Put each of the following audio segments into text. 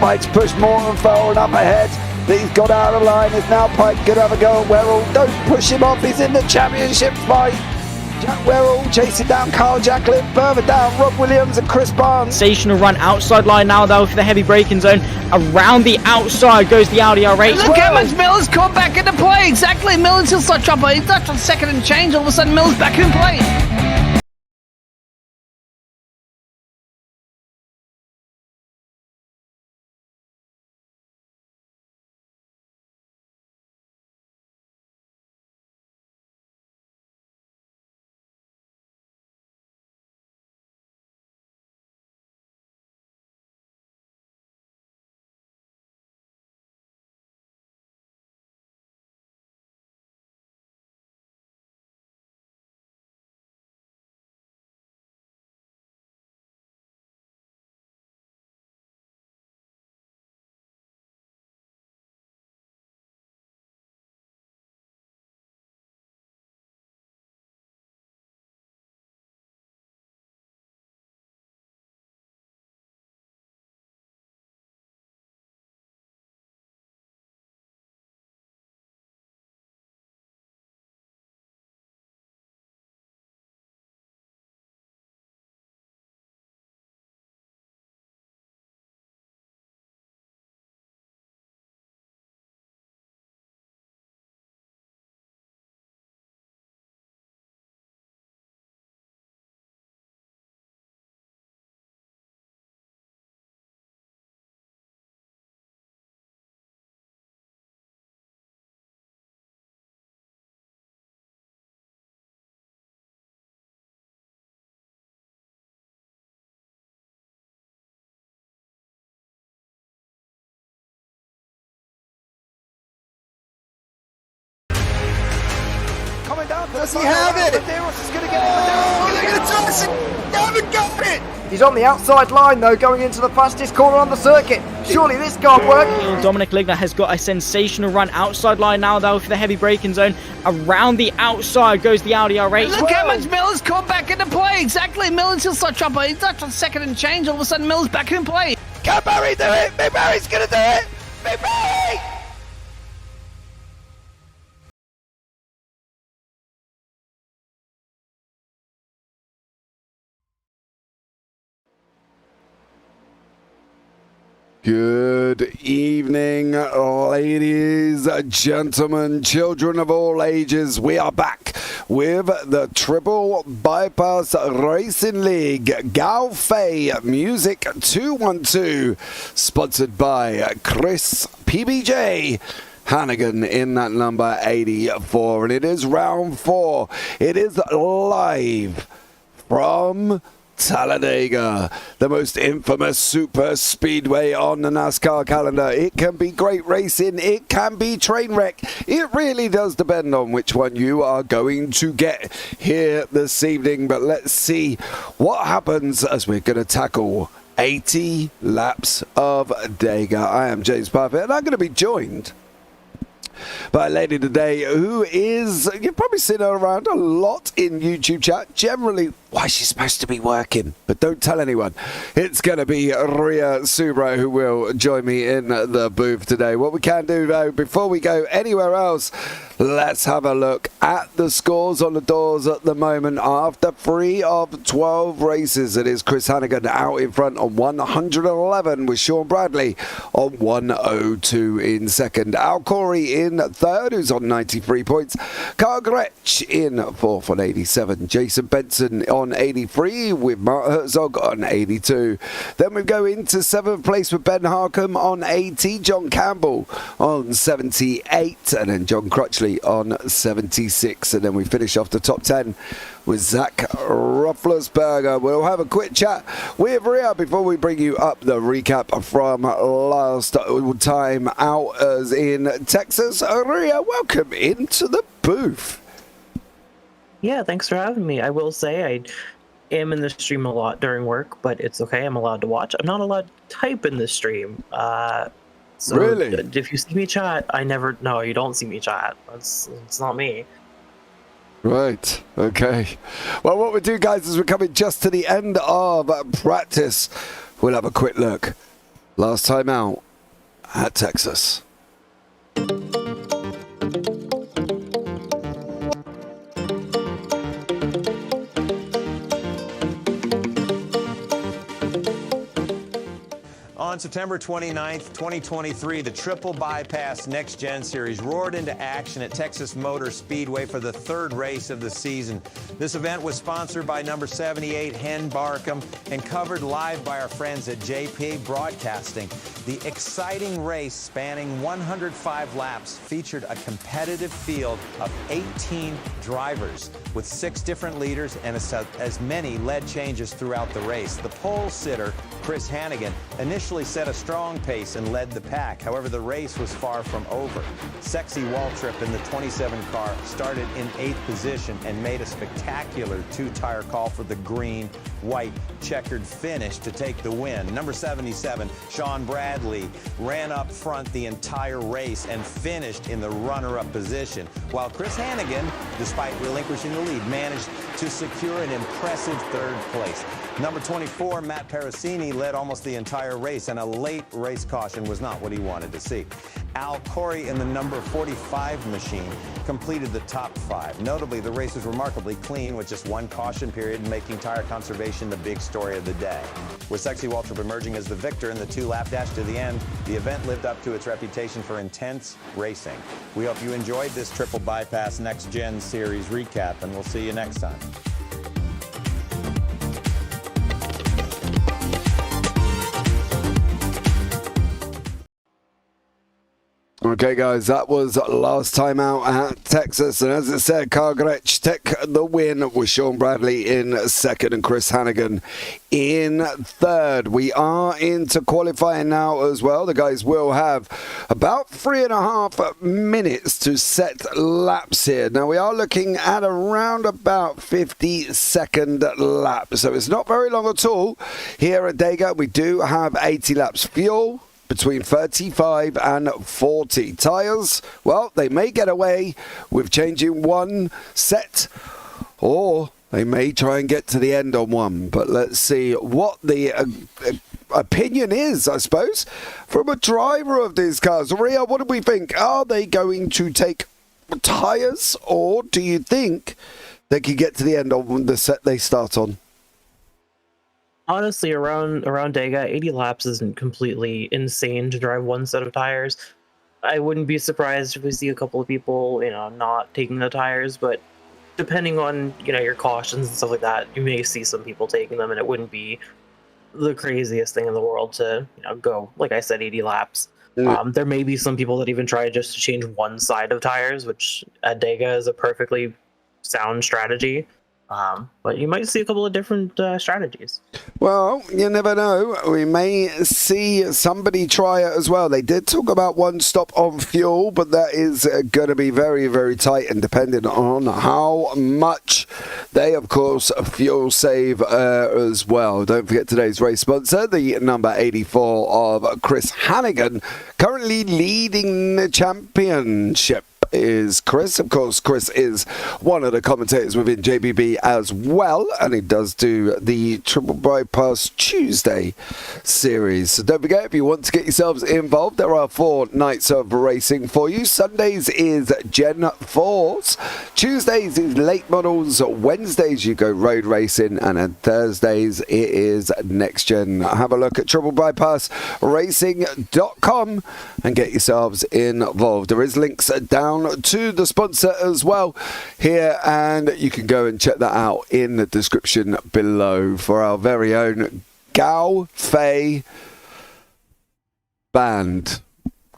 Pike's pushed more and far enough ahead. He's got out of line. Is now Pike going to have a go at Werrell? Don't push him off. He's in the championship fight. Jack Werrell chasing down Carl Jacklin. Further down, Rob Williams and Chris Barnes. Sensational run outside line now though for the heavy braking zone. Around the outside goes the Audi R8. Look how much Miller's caught back into play. Exactly. Miller's still start chopper. He's left on second and change. All of a sudden, Miller's back in play. Does he have it? Medeiros is going to get it. They're going to toss it. They haven't got it. He's on the outside line though, going into the fastest corner on the circuit. Surely this can't work. Dominic Ligner has got a sensational run outside line now though for the heavy braking zone. Around the outside goes the Audi R8. Look how much Miller's caught back into play. Exactly. Miller's still start chopper. He's left on second and change. All of a sudden, Miller's back in play. Can Barry do it? Big Barry's going to do it. Big Barry! Good evening, ladies, gentlemen, children of all ages. We are back with the Triple Bypass Racing League Gaofei Music 212, sponsored by Chris PBJ. Hannigan in that number 84, and it is round 4. It is live from Talladega, the most infamous super speedway on the NASCAR calendar. It can be great racing, it can be train wreck. It really does depend on which one you are going to get here this evening. But let's see what happens as we're going to tackle 80 laps of Dega. I am James Parfitt, and I'm going to be joined by a lady today who is, you've probably seen her around a lot in YouTube chat. Generally, why she's supposed to be working, but don't tell anyone. It's going to be Ria Subro who will join me in the booth today. What we can do though, before we go anywhere else, let's have a look at the scores on the doors at the moment. After 3 of 12 races, it is Chris Hannigan out in front on 111 with Sean Bradley on 102 in second. Al Corey in third, who's on 93 points. Carl Gretsch in fourth on 87. Jason Benson on 83 with Mark Herzog on 82. Then we go into 7th place with Ben Harcombe on 80. John Campbell on 78. And then John Crutchley on 76. And then we finish off the top 10 with Zach Roethlisberger. We'll have a quick chat with Ria before we bring you up the recap from last time out as in Texas. Ria, welcome into the booth. Yeah, thanks for having me. I will say I am in the stream a lot during work, but it's okay. I'm allowed to watch. I'm not allowed to type in the stream. So really? If you see me chat, no, you don't see me chat. It's not me. Right, okay. Well, what we do, guys, is we're coming just to the end of practice. We'll have a quick look Last time out at Texas. On September 29th, 2023, the Triple Bypass Next-Gen Series roared into action at Texas Motor Speedway for the third race of the season. This event was sponsored by number 78, Hen Barkham, and covered live by our friends at JP Broadcasting. The exciting race, spanning 105 laps, featured a competitive field of 18 drivers, with 6 different leaders and as many lead changes throughout the race. The pole sitter, Chris Hannigan, initially set a strong pace and led the pack. However, the race was far from over. Sexy Waltrip in the 27 car started in 8th position and made a spectacular 2-tire call for the green, white, checkered finish to take the win. Number 77, Sean Bradley, ran up front the entire race and finished in the runner-up position, while Chris Hannigan, despite relinquishing the lead, managed to secure an impressive 3rd place. Number 24, Matt Parasini, led almost the entire race, and a late race caution was not what he wanted to see. Al Corey in the number 45 machine completed the top 5. Notably, the race was remarkably clean with just 1 caution period, making tire conservation the big story of the day. With Sexy Waltrip emerging as the victor in the 2-lap dash to the end, the event lived up to its reputation for intense racing. We hope you enjoyed this Triple Bypass Next Gen Series recap, and we'll see you next time. Okay, guys, that was last time out at Texas, and as it said, Carl Gretsch took the win with Sean Bradley in 2nd and Chris Hannigan in 3rd. We are into qualifying now as well. The guys will have about 3.5 minutes to set laps here. Now, we are looking at around about 50-second lap, so it's not very long at all. Here at Dega, we do have 80 laps fuel. Between 35 and 40 tyres, well, they may get away with changing one set, or they may try and get to the end on one. But let's see what the opinion is, I suppose, from a driver of these cars. Ria, what do we think? Are they going to take tyres, or do you think they could get to the end on the set they start on? Honestly, around Dega, 80 laps isn't completely insane to drive one set of tires. I wouldn't be surprised if we see a couple of people, not taking the tires, but depending on, your cautions and stuff like that, you may see some people taking them, and it wouldn't be the craziest thing in the world to, go, like I said, 80 laps. There may be some people that even try just to change one side of tires, which at Dega is a perfectly sound strategy. But you might see a couple of different strategies. Well, you never know. We may see somebody try it as well. They did talk about one stop on fuel, but that is going to be very, very tight and dependent on how much they, of course, fuel save as well. Don't forget today's race sponsor, the number 84 of Chris Hannigan, currently leading the championship. Is Chris. Of course, Chris is one of the commentators within JBB as well, and he does do the Triple Bypass Tuesday series. So don't forget, if you want to get yourselves involved, there are 4 nights of racing for you. Sundays is Gen 4s, Tuesdays is late models, Wednesdays you go road racing, and on Thursdays it is Next Gen. Have a look at triplebyracing.com and get yourselves involved. There is links down to the sponsor as well here, and you can go and check that out in the description below for our very own Gaofei band.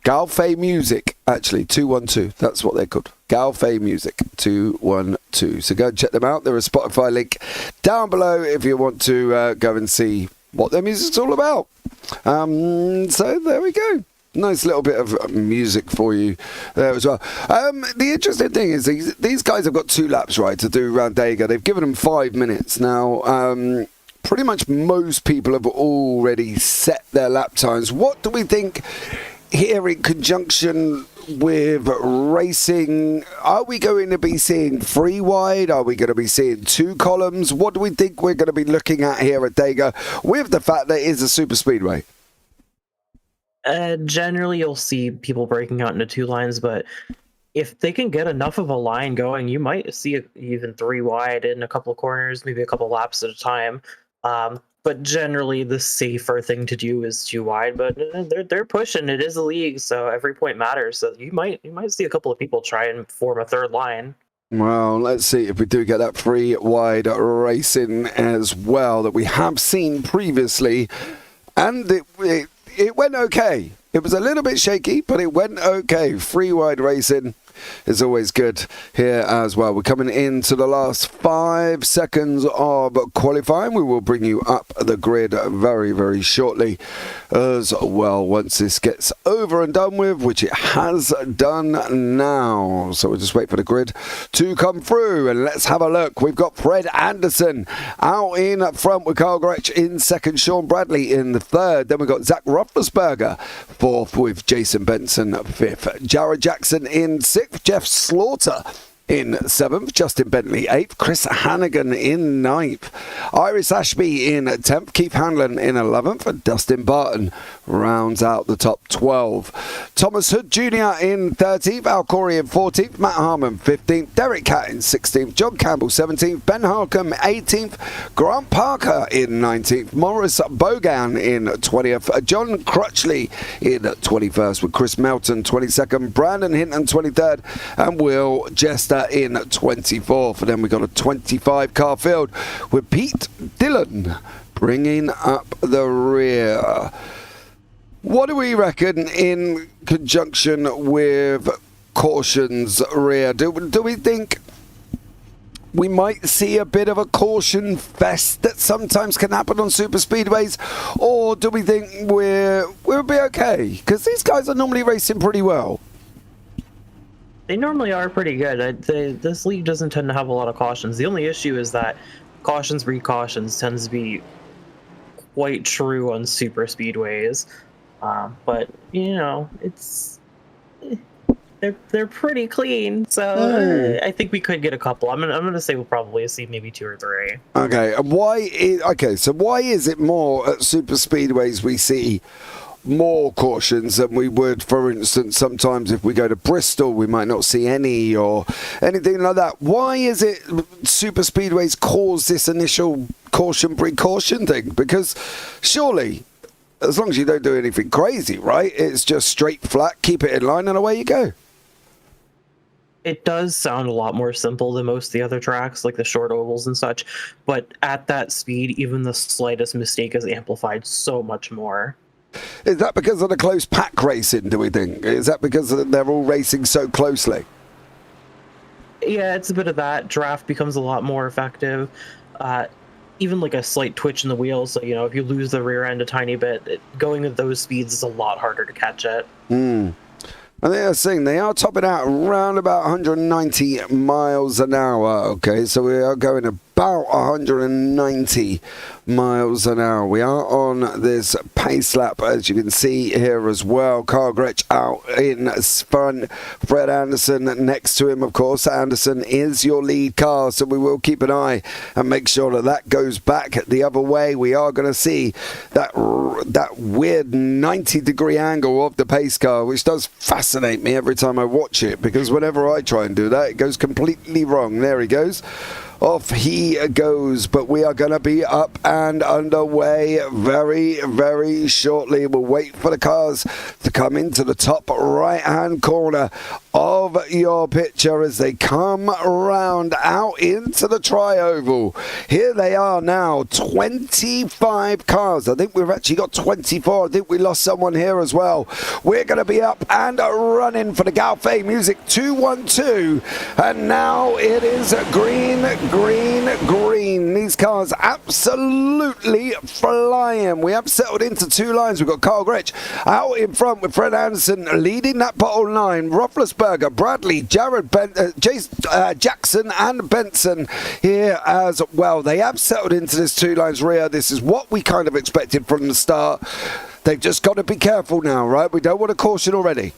Gaofei Music, actually, 212. That's what they're called. Gaofei Music 212. So go and check them out. There is a Spotify link down below if you want to go and see what their music's all about. So there we go. Nice little bit of music for you there as well. The interesting thing is these guys have got 2 laps, right, to do around Dega. They've given them 5 minutes. Now, pretty much most people have already set their lap times. What do we think here in conjunction with racing? Are we going to be seeing 3 wide? Are we going to be seeing 2 columns? What do we think we're going to be looking at here at Dega with the fact that it is a super speedway? Generally, you'll see people breaking out into two lines, but if they can get enough of a line going, you might see even three wide in a couple of corners, maybe a couple laps at a time. But generally, the safer thing to do is two wide. But they're pushing. It is a league, so every point matters. So you might see a couple of people try and form a third line. Well, let's see if we do get that three wide racing as well that we have seen previously, and it went okay. It was a little bit shaky, but it went okay. Three wide racing is always good here as well. We're coming into the last 5 seconds of qualifying. We will bring you up the grid very, very shortly as well once this gets over and done with, which it has done now. So we'll just wait for the grid to come through and let's have a look. We've got Fred Anderson out in front with Carl Gretsch in second, Sean Bradley in the third. Then we've got Zach Roethlisberger fourth with Jason Benson fifth. Jared Jackson in sixth. Jeff Slaughter in seventh, Justin Bentley eighth, Chris Hannigan in ninth, Iris Ashby in 10th, Keith Hanlon in 11th, and Dustin Barton rounds out the top 12. Thomas Hood Jr. in 13th, Al Corey in 14th, Matt Harmon 15th, Derek Catt in 16th, John Campbell 17th, Ben Harcum 18th, Grant Parker in 19th, Morris Bogan in 20th, John Crutchley in 21st, with Chris Melton 22nd, Brandon Hinton 23rd, and Will Jester in 24th. And then we got a 25 car field with Pete Dillon bringing up the rear. What do we reckon in conjunction with cautions rear? Do we think we might see a bit of a caution fest that sometimes can happen on super speedways, or do we think we'll be okay? Because these guys are normally racing pretty well. They normally are pretty good. This league doesn't tend to have a lot of cautions. The only issue is that cautions breed cautions tends to be quite true on super speedways. But you know, they're pretty clean. So I think we could get a couple. I'm gonna say we'll probably see maybe 2 or 3. Okay, and why is it more at super speedways we see more cautions than we would, for instance, sometimes if we go to Bristol we might not see any or anything like that? Why is it super speedways cause this initial caution precaution thing? Because surely, as long as you don't do anything crazy, right, it's just straight flat, keep it in line and away you go. It does sound a lot more simple than most of the other tracks, like the short ovals and such, but at that speed even the slightest mistake is amplified so much more. Is that because of the close pack racing, do we think? Is that because they're all racing so closely? Yeah, it's a bit of that. Draft becomes a lot more effective. Even like a slight twitch in the wheels, so you know, if you lose the rear end a tiny bit, going at those speeds is a lot harder to catch it. And they're saying they are topping out around about 190 miles an hour. Okay, so we are going about 190 miles an hour. We are on this pace lap, as you can see here as well. Carl Gretsch out in front, Fred Anderson next to him, of course. Anderson is your lead car, so we will keep an eye and make sure that that goes back the other way. We are going to see that weird 90-degree angle of the pace car, which does fascinate me every time I watch it, because whenever I try and do that, it goes completely wrong. There he goes. Off he goes, but we are going to be up and underway very, very shortly. We'll wait for the cars to come into the top right-hand corner of your picture as they come around out into the tri-oval. Here they are now, 25 cars. I think we've actually got 24. I think we lost someone here as well. We're going to be up and running for the Gaofei Music 212, and now it is green, green, green. These cars absolutely flying. We have settled into 2 lines. We've got Carl Gretsch out in front with Fred Anderson leading that bottom line. Roethlisberger, Bradley, Jared, Jackson and Benson here as well. They have settled into this 2 lines rear. This is what we kind of expected from the start. They've just got to be careful now, right? We don't want to caution already.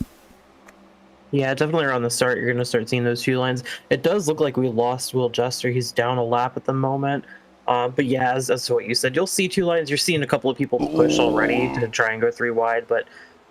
Yeah, definitely around the start, you're going to start seeing those 2 lines. It does look like we lost Will Jester. He's down a lap at the moment. But yeah, as to what you said, you'll see 2 lines. You're seeing a couple of people push already to try and go 3 wide. But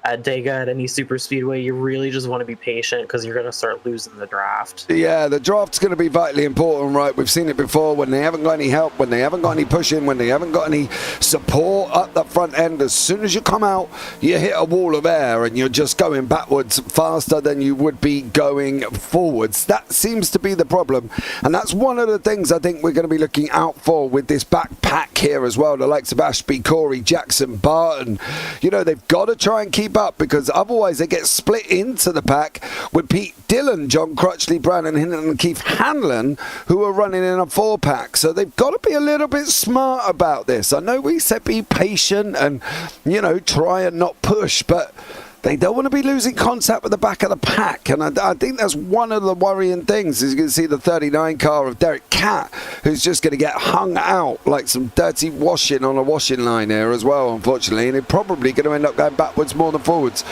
at Dega, at any super speedway, you really just want to be patient because you're going to start losing the draft. Yeah, the draft's going to be vitally important, right? We've seen it before when they haven't got any help, when they haven't got any pushing, when they haven't got any support up the front end. As soon as you come out, you hit a wall of air and you're just going backwards faster than you would be going forwards. That seems to be the problem. And that's one of the things I think we're going to be looking out for with this backpack here as well. The likes of Ashby, Corey, Jackson, Barton. You know, they've got to try and keep up because otherwise they get split into the pack with Pete Dillon, John Crutchley, Brandon Hinton and Keith Hanlon, who are running in a 4-pack. So they've got to be a little bit smart about this. I know we said be patient and, you know, try and not push, but they don't want to be losing contact with the back of the pack. And I think that's one of the worrying things. As you can see, the 39 car of Derek Catt, who's just going to get hung out like some dirty washing on a washing line here as well, unfortunately. And they're probably going to end up going backwards more than forwards.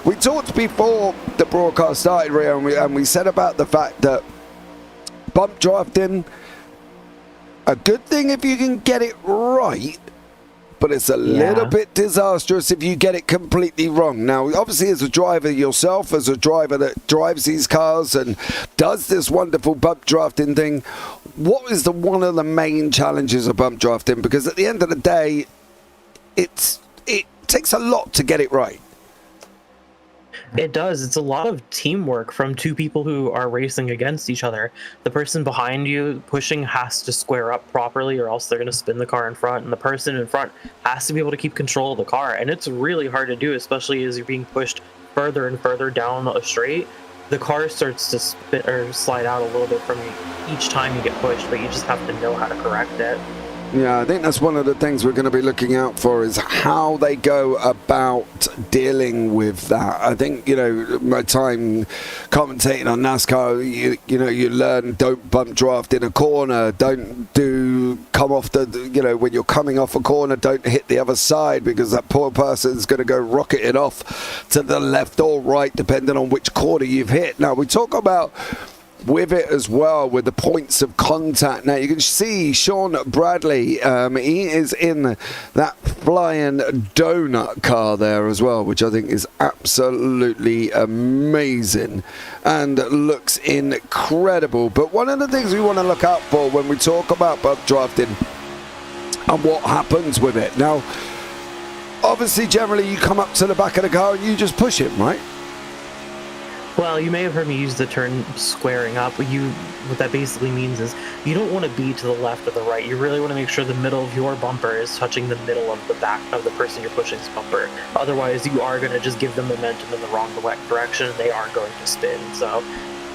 We talked before the broadcast started, Rio, and we said about the fact that bump drafting, a good thing if you can get it right, but it's a little bit disastrous if you get it completely wrong. Now, obviously, as a driver yourself, as a driver that drives these cars and does this wonderful bump drafting thing, what is one of the main challenges of bump drafting? Because at the end of the day, it takes a lot to get it right. It does. It's a lot of teamwork from two people who are racing against each other. The person behind you pushing has to square up properly or else they're going to spin the car in front, and the person in front has to be able to keep control of the car. And it's really hard to do, especially as you're being pushed further and further down a straight. The car starts to spin or slide out a little bit from you each time you get pushed, but you just have to know how to correct it. Yeah, I think that's one of the things we're going to be looking out for is how they go about dealing with that. I think, you know, my time commentating on NASCAR, you know, you learn don't bump draft in a corner, don't come off you know, when you're coming off a corner, don't hit the other side because that poor person's going to go rocketing off to the left or right depending on which corner you've hit. Now, we talk about with it as well, with the points of contact. Now you can see Sean Bradley, he is in that flying donut car there as well, which I think is absolutely amazing and looks incredible. But one of the things we want to look out for when we talk about bump drafting and what happens with it. Now, obviously, generally you come up to the back of the car and you just push it, right? Well, you may have heard me use the term squaring up. What that basically means is you don't want to be to the left or the right. You really want to make sure the middle of your bumper is touching the middle of the back of the person you're pushing's bumper. Otherwise, you are going to just give them momentum in the wrong direction, and they are going to spin.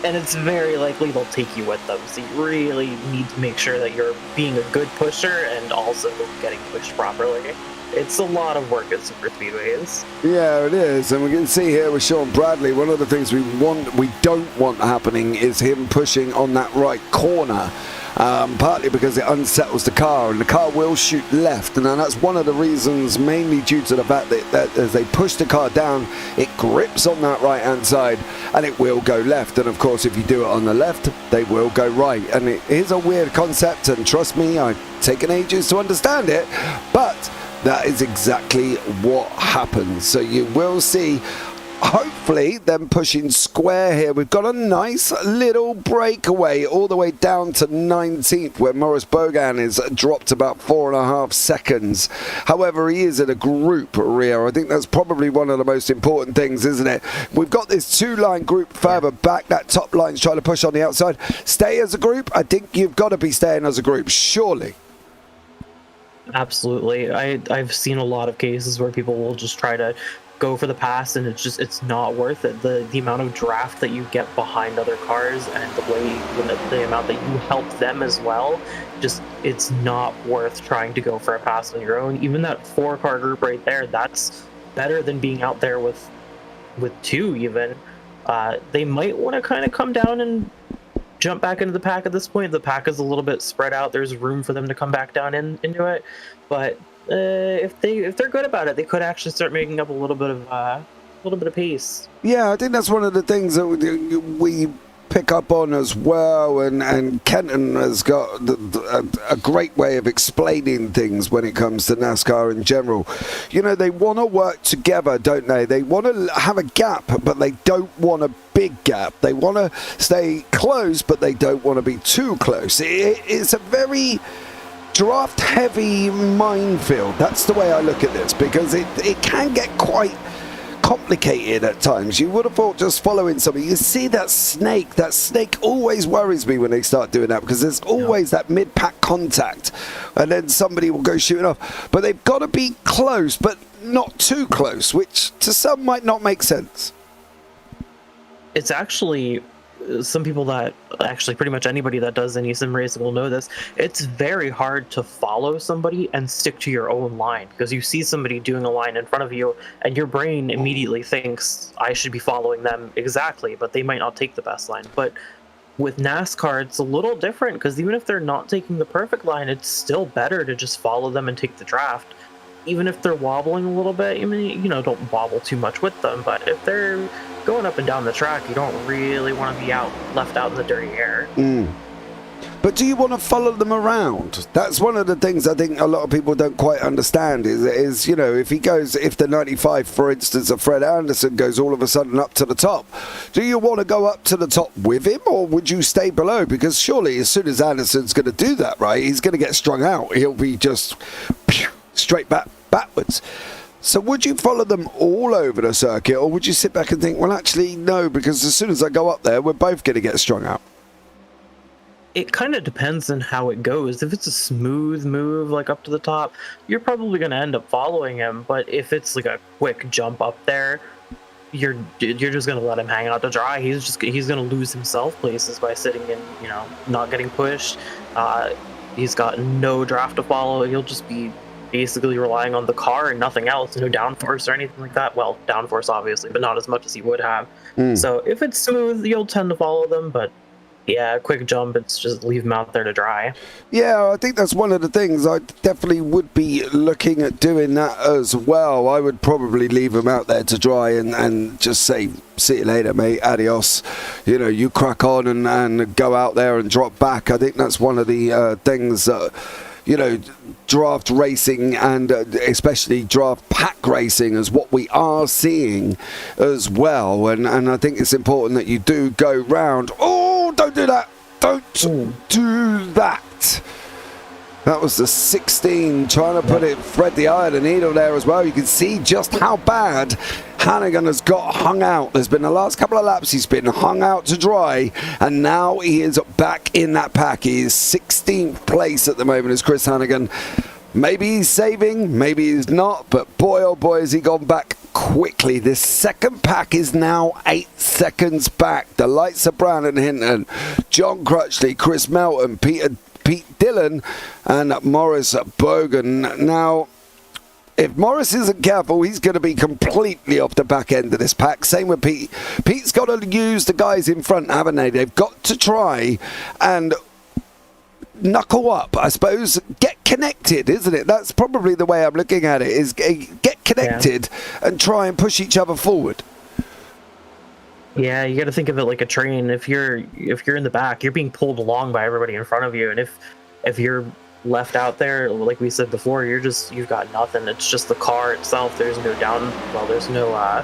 And it's very likely they'll take you with them. So you really need to make sure that you're being a good pusher and also getting pushed properly. It's a lot of work at super speedways. Yeah, it is, and we can see here with Sean Bradley, one of the things we don't want happening is him pushing on that right corner, partly because it unsettles the car, and the car will shoot left, and that's one of the reasons, mainly due to the fact that as they push the car down, it grips on that right-hand side, and it will go left, and of course, if you do it on the left, they will go right, and it is a weird concept, and trust me, I've taken ages to understand it, but that is exactly what happens. So you will see, hopefully, them pushing square here. We've got a nice little breakaway all the way down to 19th, where Maurice Bogan is dropped about 4.5 seconds. However, he is in a group, Rio. I think that's probably one of the most important things, isn't it? We've got this two-line group further back. That top line's trying to push on the outside. Stay as a group. I think you've got to be staying as a group, surely. Absolutely. I've seen a lot of cases where people will just try to go for the pass, and it's not worth it. The amount of draft that you get behind other cars and the amount that you help them as well, it's not worth trying to go for a pass on your own. Even that 4-car group right there, that's better than being out there with 2 even. They might want to kind of come down and jump back into the pack at this point. The pack is a little bit spread out. There's room for them to come back down into it, but if they're good about it, they could actually start making up a little bit of pace. Yeah, I think that's one of the things that we pick up on as well, and Kenton has got a great way of explaining things when it comes to NASCAR in general. You know, they want to work together, don't they? They want to have a gap, but they don't want a big gap. They want to stay close, but they don't want to be too close. It's a very draft-heavy minefield. That's the way I look at this, because it can get quite complicated at times. You would have thought just following something. You see that snake always worries me when they start doing that, because there's always that mid-pack contact, and then somebody will go shooting off. But they've got to be close, but not too close, which to some might not make sense. It's actually, some people that, actually pretty much anybody that does any sim racing will know this, it's very hard to follow somebody and stick to your own line, because you see somebody doing a line in front of you and your brain immediately thinks, I should be following them exactly, but they might not take the best line. But with NASCAR, it's a little different, because even if they're not taking the perfect line, it's still better to just follow them and take the draft. Even if they're wobbling a little bit, don't wobble too much with them, but if they're going up and down the track, you don't really want to be left out in the dirty air. But do you want to follow them around? That's one of the things I think a lot of people don't quite understand is if the 95, for instance, of Fred Anderson goes all of a sudden up to the top, do you want to go up to the top with him, or would you stay below? Because surely as soon as Anderson's going to do that, right, he's going to get strung out. He'll be just straight backwards. So would you follow them all over the circuit, or would you sit back and think, well, actually, no, because as soon as I go up there, we're both going to get strung out? It kind of depends on how it goes. If it's a smooth move, like up to the top, you're probably going to end up following him. But if it's like a quick jump up there, you're just going to let him hang out to dry. He's going to lose himself places by sitting in, not getting pushed. He's got no draft to follow. He'll just be basically relying on the car and nothing else, no downforce or anything like that. Well, downforce obviously, but not as much as he would have. So if it's smooth, you'll tend to follow them, but yeah, quick jump, it's just leave them out there to dry. Yeah, I think that's one of the things. I definitely would be looking at doing that as well. I would probably leave them out there to dry and just say, see you later, mate, adios. You crack on and go out there and drop back. I think that's one of the things that draft racing and especially draft pack racing is what we are seeing as well. And I think it's important that you do go round. Oh, don't do that. Don't do that. That was the 16 trying to thread the eye of the needle there as well. You can see just how bad Hannigan has got hung out. There's been the last couple of laps he's been hung out to dry, and now he is back in that pack. He is 16th place at the moment as Chris Hannigan. Maybe he's saving, maybe he's not, but boy oh boy has he gone back quickly. This second pack is now 8 seconds back. The lights of Brandon Hinton, John Crutchley, Chris Melton, Pete Dillon and Morris Bogan. Now, if Morris isn't careful, he's going to be completely off the back end of this pack. Same with Pete. Pete's got to use the guys in front, haven't they? They've got to try and knuckle up, I suppose. Get connected, isn't it? That's probably the way I'm looking at it, is get connected and try and push each other forward. Yeah, you got to think of it like a train. If you're in the back, you're being pulled along by everybody in front of you, and if you're left out there, like we said before, you've got nothing. It's just the car itself. There's no there's no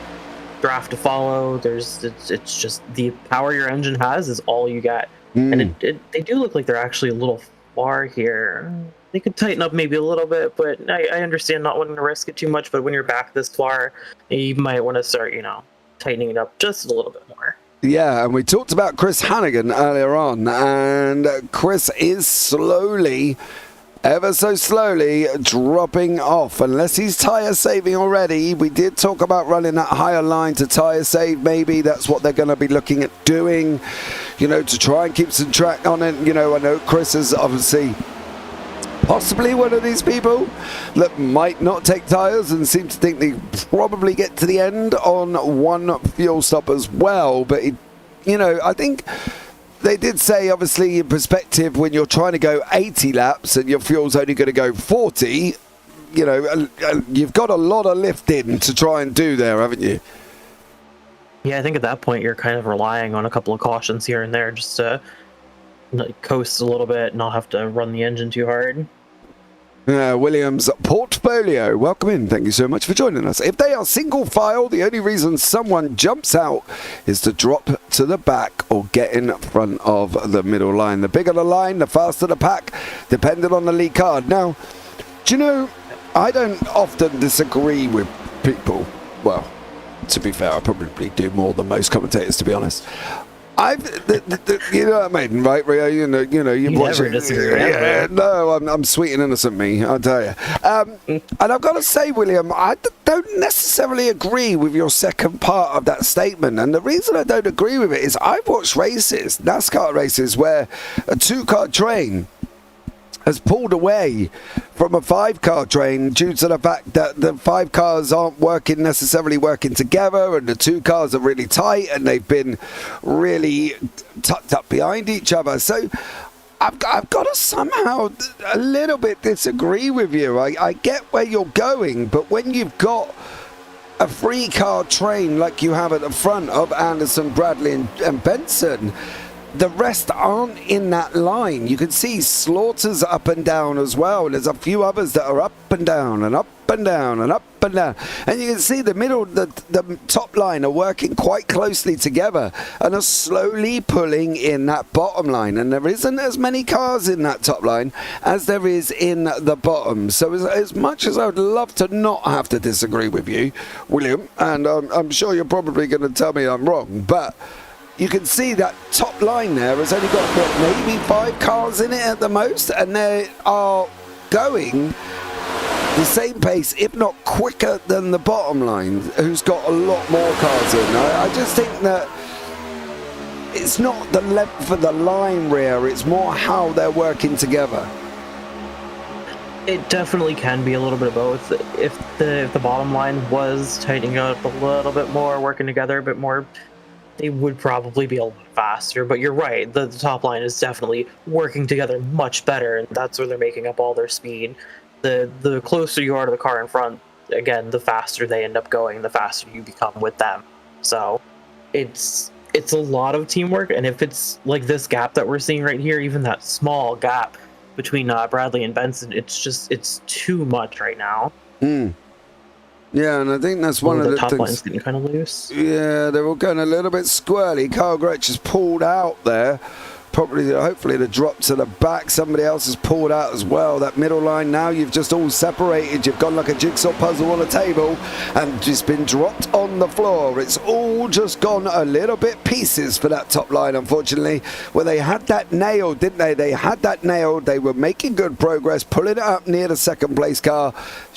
draft to follow. It's just the power your engine has is all you got. And they do look like they're actually a little far here. They could tighten up maybe a little bit, but I understand not wanting to risk it too much. But when you're back this far, you might want to start, tightening it up just a little bit more. Yeah, and we talked about Chris Hannigan earlier on, and Chris is slowly, ever so slowly, dropping off. Unless he's tyre saving already. We did talk about running that higher line to tyre save. Maybe that's what they're going to be looking at doing, to try and keep some track on it. I know Chris is obviously possibly one of these people that might not take tyres and seem to think they probably get to the end on one fuel stop as well. But, I think they did say, obviously, in perspective, when you're trying to go 80 laps and your fuel's only going to go 40, you've got a lot of lift in to try and do there, haven't you? Yeah, I think at that point you're kind of relying on a couple of cautions here and there just to coast a little bit, not have to run the engine too hard. Williams Portfolio, welcome in. Thank you so much for joining us. If they are single file, the only reason someone jumps out is to drop to the back or get in front of the middle line. The bigger the line, the faster the pack, depending on the lead card. Now, do you know, I don't often disagree with people. Well, to be fair, I probably do more than most commentators, to be honest. You know what I mean, right, Rio? You know, you watch never it. disagree. Yeah, no, I'm sweet and innocent, me. I'll tell you. And I've got to say, William, I don't necessarily agree with your second part of that statement. And the reason I don't agree with it is I've watched races, NASCAR races, where a 2-car train has pulled away from a 5-car train due to the fact that the 5 cars aren't necessarily working together, and the 2 cars are really tight and they've been really tucked up behind each other. So I've got to somehow a little bit disagree with you. I get where you're going, but when you've got a 3-car train like you have at the front of Anderson, Bradley and Benson, the rest aren't in that line. You can see Slaughter's up and down as well. There's a few others that are up and down and up and down and up and down. And you can see the middle, the top line are working quite closely together and are slowly pulling in that bottom line. And there isn't as many cars in that top line as there is in the bottom. So as much as I would love to not have to disagree with you, William, and I'm sure you're probably going to tell me I'm wrong, but you can see that top line there has only got maybe 5 cars in it at the most, and they are going the same pace, if not quicker, than the bottom line, who's got a lot more cars in. I just think that it's not the length of the line, Rhea, it's more how they're working together. It definitely can be a little bit of both. If the bottom line was tightening up a little bit more, working together a bit more, they would probably be a lot faster. But you're right, the top line is definitely working together much better, and that's where they're making up all their speed. The closer you are to the car in front, again, the faster they end up going, the faster you become with them. So it's a lot of teamwork, and if it's like this gap that we're seeing right here, even that small gap between Bradley and Benson, it's too much right now. Yeah, and I think that's one of the top things. line's getting kind of loose. Yeah, they're all going a little bit squirrely. Carl Gretsch has pulled out there. Hopefully the drop to the back. Somebody else has pulled out as well. That middle line now, you've just all separated. You've gone like a jigsaw puzzle on a table and just been dropped on the floor. It's all just gone a little bit pieces for that top line, unfortunately. Where they had that nailed, didn't they? They had that nailed. They were making good progress, pulling it up near the second place car.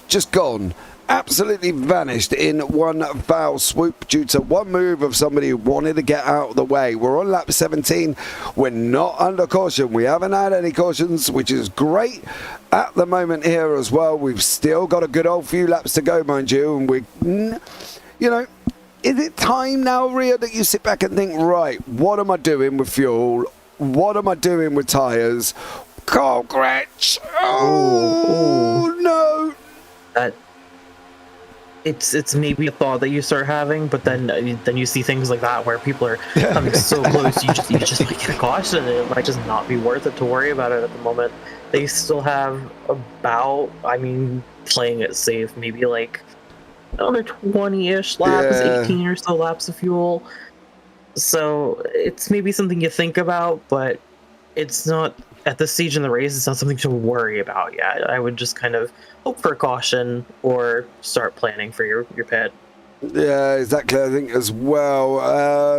Just gone. Absolutely vanished in one foul swoop due to one move of somebody who wanted to get out of the way. We're on lap 17. We're not under caution. We haven't had any cautions, which is great at the moment here as well. We've still got a good old few laps to go, mind you. And you know, is it time now, Rhea, that you sit back and think, right, what am I doing with fuel? What am I doing with tyres? Carl Gretsch. Oh, no. It's maybe a thought that you start having, but then you see things like that where people are coming so close, you just like get a caution, and it might just not be worth it to worry about it at the moment. They still have about, playing it safe, maybe like another 20-ish laps, 18 or so laps of fuel. So it's maybe something you think about, but it's not, at this stage in the race, it's not something to worry about yet. I would just kind of hope for caution or start planning for your pit. Yeah, exactly. I think as well.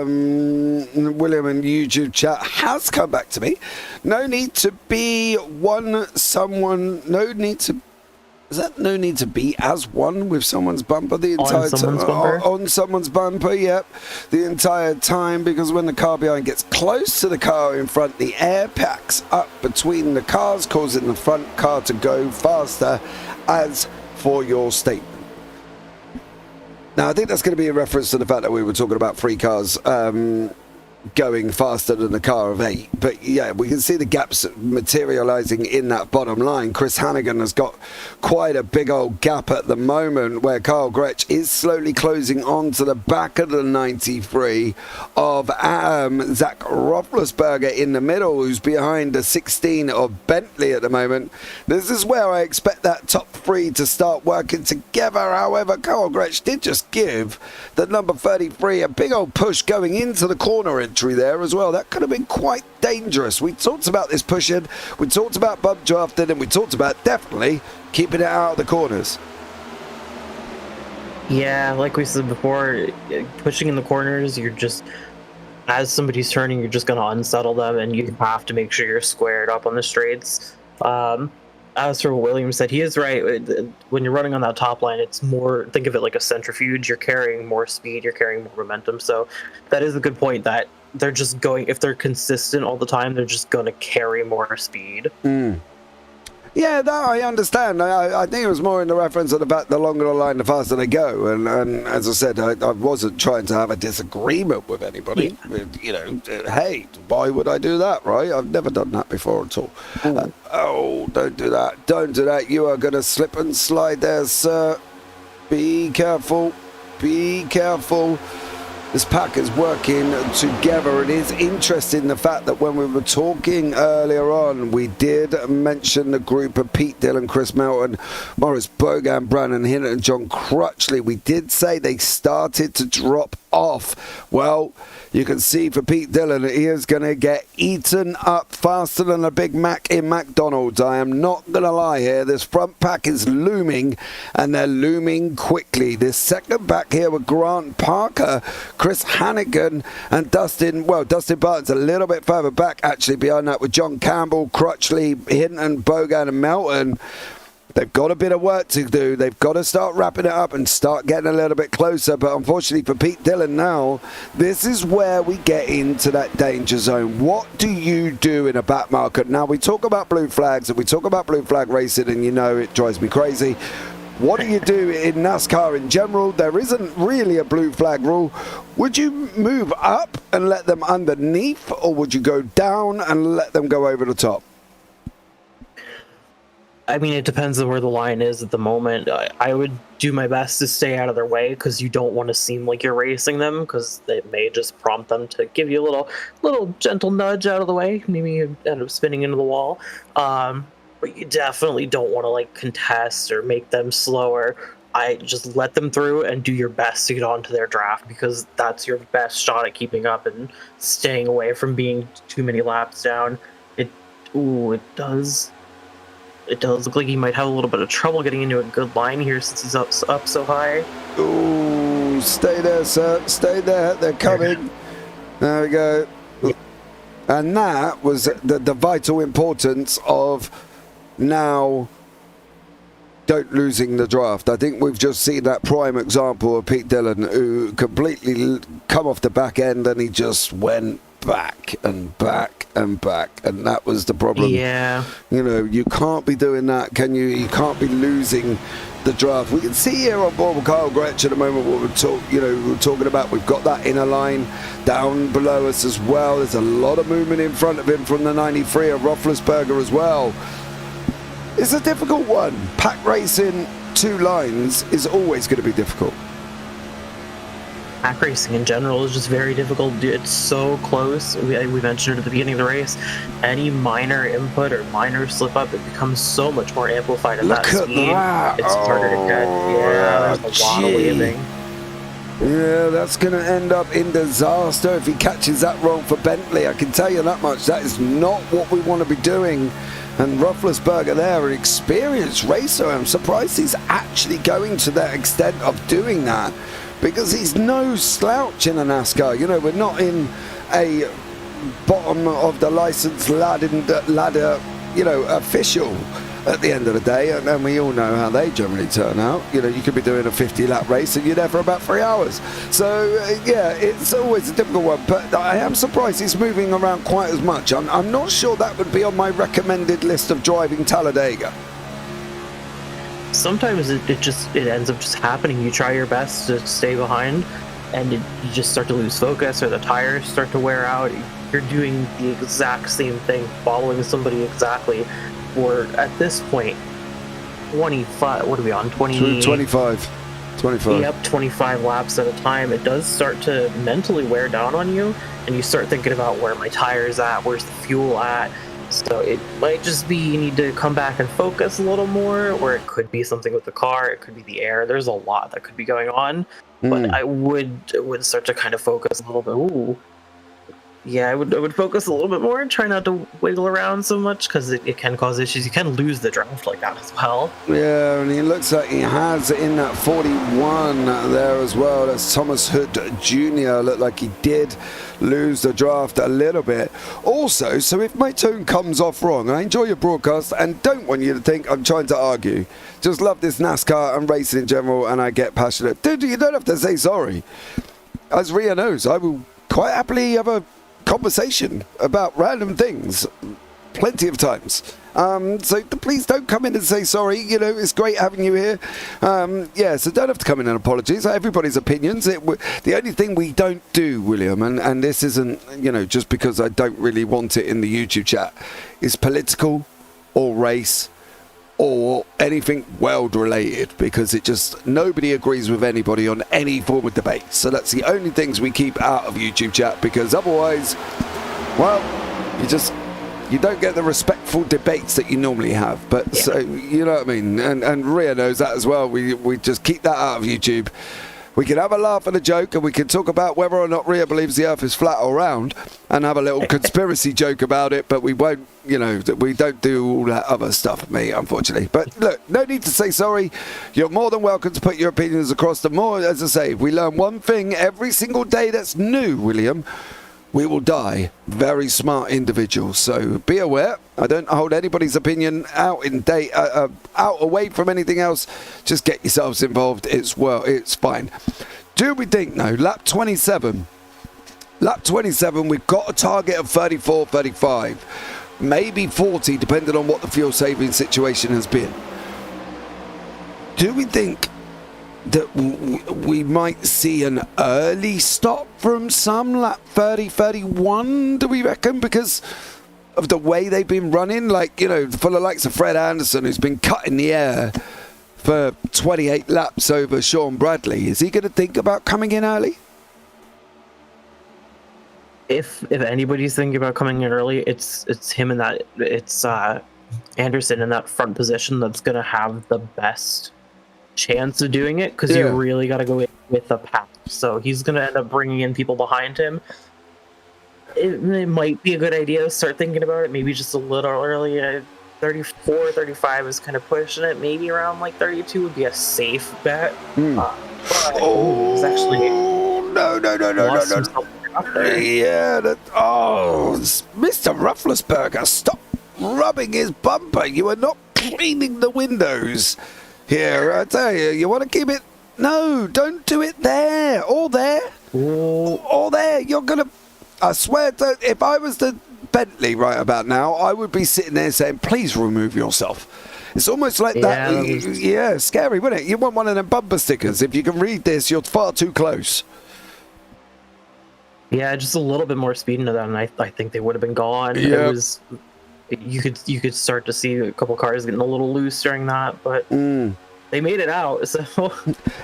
William in YouTube chat has come back to me. No need to be no need to be as one with someone's bumper the entire time? On someone's bumper, yep. The entire time, because when the car behind gets close to the car in front, the air packs up between the cars, causing the front car to go faster, as for your statement. Now, I think that's going to be a reference to the fact that we were talking about 3 cars going faster than the car of 8. But yeah, we can see the gaps materializing in that bottom line. Chris Hannigan has got quite a big old gap at the moment, where Carl Gretsch is slowly closing on to the back of the 93 of Zach Roethlisberger in the middle, who's behind the 16 of Bentley at the moment. This is where I expect that top 3 to start working together. However, Carl Gretsch did just give the number 33 a big old push going into the corner entry there as well. That could have been quite dangerous. We talked about this pushing, we talked about bump drafting, and we talked about definitely keeping it out of the corners. Yeah, like we said before, pushing in the corners, you're just, as somebody's turning, you're just going to unsettle them, and you have to make sure you're squared up on the straights. As for what William said, he is right. When you're running on that top line, it's more, think of it like a centrifuge. You're carrying more speed, you're carrying more momentum. So that is a good point, that they're just going, if they're consistent all the time, they're just going to carry more speed. Yeah, that I understand. I think it was more in the reference of the fact the longer the line, the faster they go. And as I said, I wasn't trying to have a disagreement with anybody. Yeah. You know, hey, why would I do that, right? I've never done that before at all. Oh, don't do that. Don't do that. You are going to slip and slide there, sir. Be careful. Be careful. This pack is working together. It is interesting the fact that when we were talking earlier on, we did mention the group of Pete Dillon, Chris Melton, Morris Bogan, Brandon Hinton, and John Crutchley. We did say they started to drop off. Well, you can see for Pete Dillon, he is going to get eaten up faster than a Big Mac in McDonald's. I am not going to lie here. This front pack is looming, and they're looming quickly. This second back here with Grant Parker, Chris Hannigan, and Dustin Barton's a little bit further back, actually, behind that with John Campbell, Crutchley, Hinton, Bogan, and Melton. They've got a bit of work to do. They've got to start wrapping it up and start getting a little bit closer. But unfortunately for Pete Dillon now, this is where we get into that danger zone. What do you do in a back market? Now, we talk about blue flags and we talk about blue flag racing, and you know it drives me crazy. What do you do in NASCAR in general? There isn't really a blue flag rule. Would you move up and let them underneath, or would you go down and let them go over the top? I mean, it depends on where the line is at the moment. I would do my best to stay out of their way, because you don't want to seem like you're racing them, because it may just prompt them to give you a little gentle nudge out of the way. Maybe you end up spinning into the wall. But you definitely don't want to like contest or make them slower. I just let them through and do your best to get onto their draft, because that's your best shot at keeping up and staying away from being too many laps down. It does look like he might have a little bit of trouble getting into a good line here, since he's up so high. Ooh, stay there, sir. Stay there. They're coming. There we go. And that was the vital importance of now don't losing the draft. I think we've just seen that prime example of Pete Dillon, who completely come off the back end and he just went back and back and back, and that was the problem. Yeah, you know, you can't be doing that, can you? You can't be losing the draft. We can see here on board with Kyle Gretsch at the moment what we're talking about. We've got that inner line down below us as well. There's a lot of movement in front of him from the 93 of Roethlisberger as well. It's a difficult one. Pack racing, two lines, is always going to be difficult. Pack racing in general is just very difficult. It's so close. We mentioned it at the beginning of the race. Any minor input or minor slip up, it becomes so much more amplified at that speed. That. It's harder to get. Yeah, there's a lot of waving. Yeah, that's going to end up in disaster if he catches that wrong for Bentley. I can tell you that much. That is not what we want to be doing. And Roethlisberger there, an experienced racer. I'm surprised he's actually going to that extent of doing that, because he's no slouch in a NASCAR. You know, we're not in a bottom of the license ladder, you know, official at the end of the day, and we all know how they generally turn out. You know, you could be doing a 50-lap race and you're there for about 3 hours. So, yeah, it's always a difficult one, but I am surprised he's moving around quite as much. I'm not sure that would be on my recommended list of driving Talladega. Sometimes it ends up just happening. You try your best to stay behind, and you just start to lose focus, or the tires start to wear out. You're doing the exact same thing, following somebody exactly. Or at this point, 25. What are we on? 25. 25. Yep, 25 laps at a time. It does start to mentally wear down on you, and you start thinking about where my tires at, where's the fuel at. So it might just be you need to come back and focus a little more, or it could be something with the car, it could be the air. There's a lot that could be going on, but I would start to kind of focus a little bit. Ooh. Yeah, I would focus a little bit more and try not to wiggle around so much, because it can cause issues. You can lose the draft like that as well. Yeah, and he looks like he has in that 41 there as well. That's Thomas Hood Jr. Looked like he did lose the draft a little bit. Also, so if my tone comes off wrong, I enjoy your broadcast and don't want you to think I'm trying to argue. Just love this NASCAR and racing in general, and I get passionate. Dude, you don't have to say sorry. As Ria knows, I will quite happily have a conversation about random things plenty of times, so please don't come in and say sorry. You know, it's great having you here. So don't have to come in and apologize. Everybody's opinions. The only thing we don't do, William, and this isn't, you know, just because I don't really want it in the YouTube chat, is political or race or anything world related, because it just, nobody agrees with anybody on any form of debate. So that's the only things we keep out of YouTube chat, because otherwise, well, you don't get the respectful debates that you normally have. But yeah. So, you know what I mean, and Ria knows that as well. We just keep that out of YouTube. We can have a laugh and a joke, and we can talk about whether or not Ria believes the earth is flat or round, and have a little conspiracy joke about it, but we won't, you know, we don't do all that other stuff, mate, unfortunately. But look, no need to say sorry. You're more than welcome to put your opinions across. The more, as I say, we learn one thing every single day that's new, William, we will die very smart individuals. So be aware. I don't hold anybody's opinion out away from anything else. Just get yourselves involved. It's fine. Do we think, no, lap 27, we've got a target of 34, 35, maybe 40, depending on what the fuel saving situation has been. Do we think that we might see an early stop from some, lap 30, 31, do we reckon? Because of the way they've been running, like, you know, for the likes of Fred Anderson, who's been cut in the air for 28 laps over Sean Bradley. Is he going to think about coming in early? If anybody's thinking about coming in early, it's him in that, it's Anderson in that front position that's going to have the best chance of doing it, because you really got to go in with a pack. So he's going to end up bringing in people behind him. It might be a good idea to start thinking about it maybe just a little early. 34, 35 is kind of pushing it. Maybe around like 32 would be a safe bet. He's actually no. Yeah, Mr. Rufflesberger, stop rubbing his bumper. You are not cleaning the windows here. I tell you, you want to keep it. No, don't do it there or there or there. You're gonna. I swear, if I was the Bentley right about now, I would be sitting there saying, "Please remove yourself." It's almost like that. Yeah, scary, wouldn't it? You want one of them bumper stickers. If you can read this, you're far too close. Yeah, just a little bit more speed into that, and I think they would have been gone. Yep. It was, you could start to see a couple cars getting a little loose during that, but they made it out. So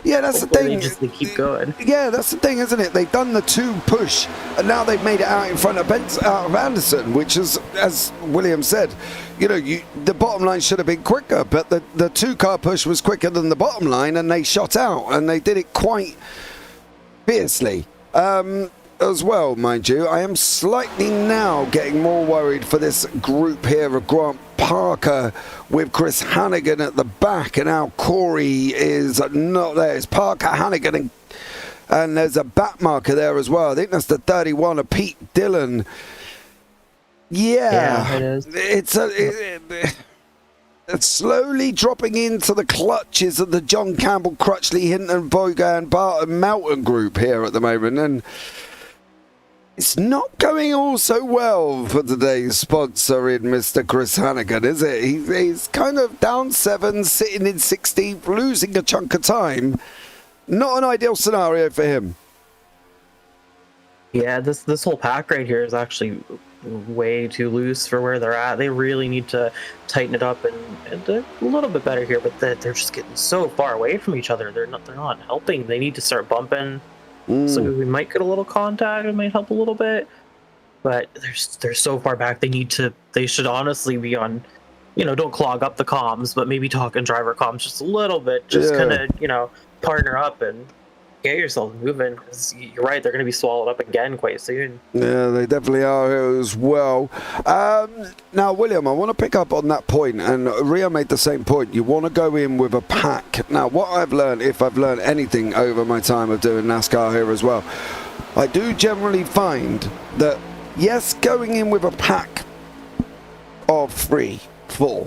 yeah, that's the thing. They keep going. Yeah, that's the thing, isn't it? They've done the 2 push, and now they've made it out in front of Anderson, which is, as William said, you know, the bottom line should have been quicker, but the 2-car push was quicker than the bottom line, and they shot out, and they did it quite fiercely. As well, mind you, I am slightly now getting more worried for this group here of Grant Parker with Chris Hannigan at the back, and now Corey is not there. It's Parker, Hannigan, and there's a back marker there as well. I think that's the 31 of Pete Dillon. Yeah, it is. It's slowly dropping into the clutches of the John Campbell, Crutchley, Hinton, Vaughan, Barton, Melton group here at the moment, and it's not going all so well for today's sponsor in Mr. Chris Hannigan, is it? He's kind of down 7, sitting in 16th, losing a chunk of time. Not an ideal scenario for him. Yeah, this whole pack right here is actually way too loose for where they're at. They really need to tighten it up and do a little bit better here, but they're just getting so far away from each other. They're not helping. They need to start bumping. So we might get a little contact. It might help a little bit, but they're so far back. They should honestly be on, don't clog up the comms, but maybe talk in driver comms just a little bit. Just kind of partner up and get yourself moving, because you're right, they're going to be swallowed up again quite soon. Yeah, they definitely are here as well. Now, William, I want to pick up on that point, and Rio made the same point. You want to go in with a pack. Now, what I've learned, if I've learned anything over my time of doing NASCAR here as well, I do generally find that, yes, going in with a pack of 3, 4,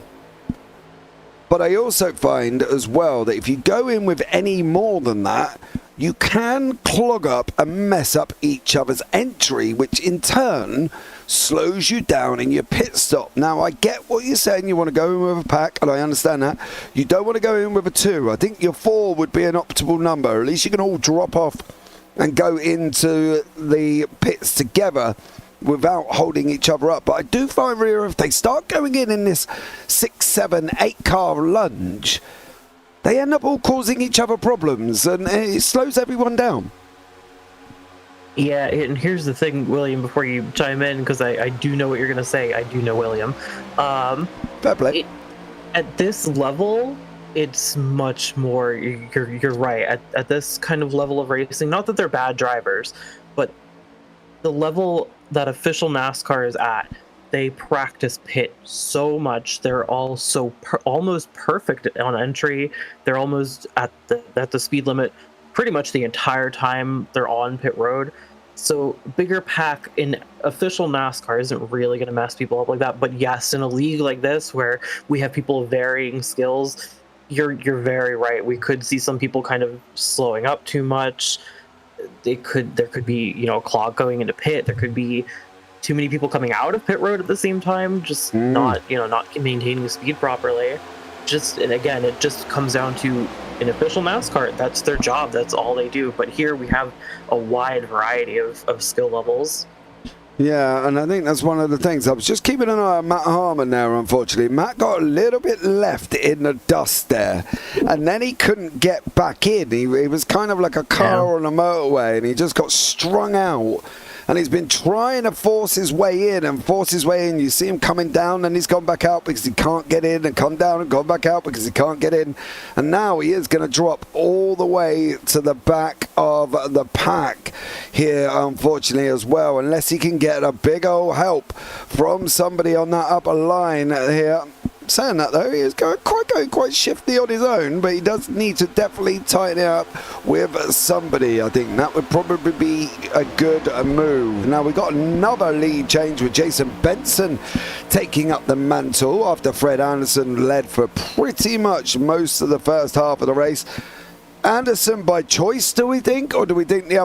but I also find as well that if you go in with any more than that, you can clog up and mess up each other's entry, which in turn slows you down in your pit stop. Now, I get what you're saying. You want to go in with a pack, and I understand that. You don't want to go in with a 2. I think your 4 would be an optimal number. At least you can all drop off and go into the pits together without holding each other up. But I do find, Rhea, if they start going in this 6, 7, 8 car lunge, they end up all causing each other problems, and it slows everyone down. Yeah, and here's the thing, William, before you chime in, because I do know what you're going to say. I do know William. Fair play. At this level, it's much more, you're right, at this kind of level of racing, not that they're bad drivers, but the level that official NASCAR is at, they practice pit so much. They're all so almost perfect on entry. They're almost at the speed limit pretty much the entire time they're on pit road. So bigger pack in official NASCAR isn't really going to mess people up like that. But yes, in a league like this where we have people of varying skills, you're very right. We could see some people kind of slowing up too much. There could be a clog going into pit. There could be too many people coming out of pit road at the same time, just not maintaining speed properly. And again, it just comes down to an official NASCAR. That's their job. That's all they do. But here we have a wide variety of skill levels. Yeah, and I think that's one of the things. I was just keeping an eye on Matt Harmon there, unfortunately. Matt got a little bit left in the dust there, and then he couldn't get back in. He was kind of like a car on a motorway, and he just got strung out. And he's been trying to force his way in. You see him coming down, and he's gone back out because he can't get in, and come down and gone back out because he can't get in. And now he is going to drop all the way to the back of the pack here, unfortunately, as well, unless he can get a big old help from somebody on that upper line here. Saying that, though, he is going quite shifty on his own, but he does need to definitely tighten it up with somebody. I think that would probably be a good move. Now, we've got another lead change with Jason Benson taking up the mantle after Fred Anderson led for pretty much most of the first half of the race. Anderson by choice, do we think? Or do we think the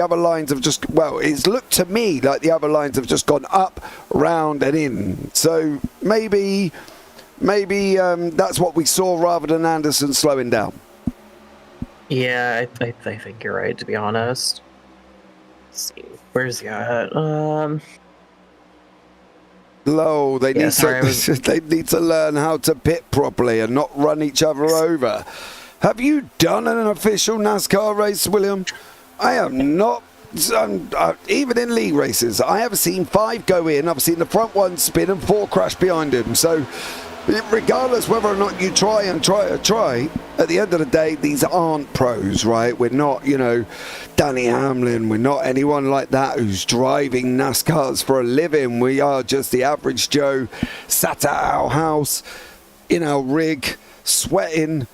other lines have just... Well, it's looked to me like the other lines have just gone up, round and in. So maybe that's what we saw rather than Anderson slowing down. Yeah, I think you're right, to be honest. Let's see, where's he at? Low, they need to learn how to pit properly and not run each other over. Have you done an official NASCAR race, William? I have not. Even in league races, I have seen 5 go in. I've seen the front one spin and 4 crash behind him. So regardless whether or not you try, at the end of the day, these aren't pros, right? We're not, Danny Hamlin. We're not anyone like that who's driving NASCARs for a living. We are just the average Joe sat at our house in our rig, sweating,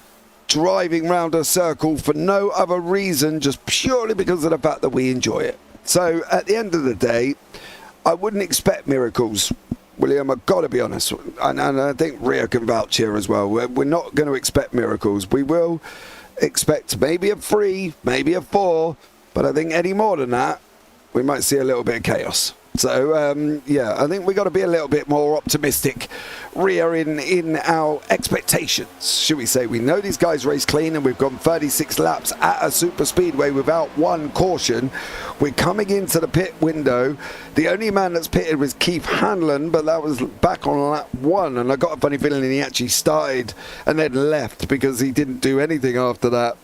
driving round a circle for no other reason, just purely because of the fact that we enjoy it. So at the end of the day, I wouldn't expect miracles, William. I've got to be honest, and I think Rhea can vouch here as well. We're not going to expect miracles. We will expect maybe a 3, maybe a 4, but I think any more than that, we might see a little bit of chaos. So, yeah, I think we've got to be a little bit more optimistic, rearing in our expectations, should we say. We know these guys race clean, and we've gone 36 laps at a super speedway without one caution. We're coming into the pit window. The only man that's pitted was Keith Hanlon, but that was back on lap 1, and I got a funny feeling he actually started and then left because he didn't do anything after that.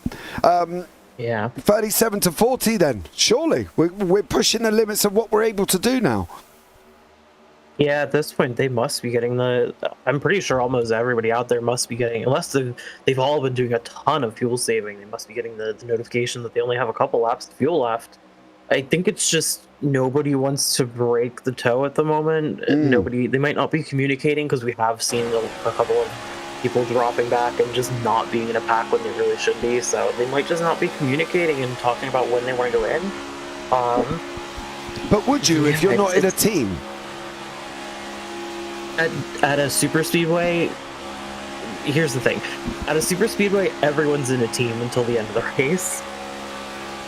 Yeah. 37 to 40 then, surely. We're pushing the limits of what we're able to do now. Yeah, at this point, they must be getting I'm pretty sure almost everybody out there must be getting, unless they've all been doing a ton of fuel saving, they must be getting the notification that they only have a couple laps of fuel left. I think it's just nobody wants to break the toe at the moment. They might not be communicating, because we have seen a couple of people dropping back and just not being in a pack when they really should be, so they might just not be communicating and talking about when they want to go in. But would you, if you're not in a team? At a super speedway, here's the thing. At a super speedway, everyone's in a team until the end of the race.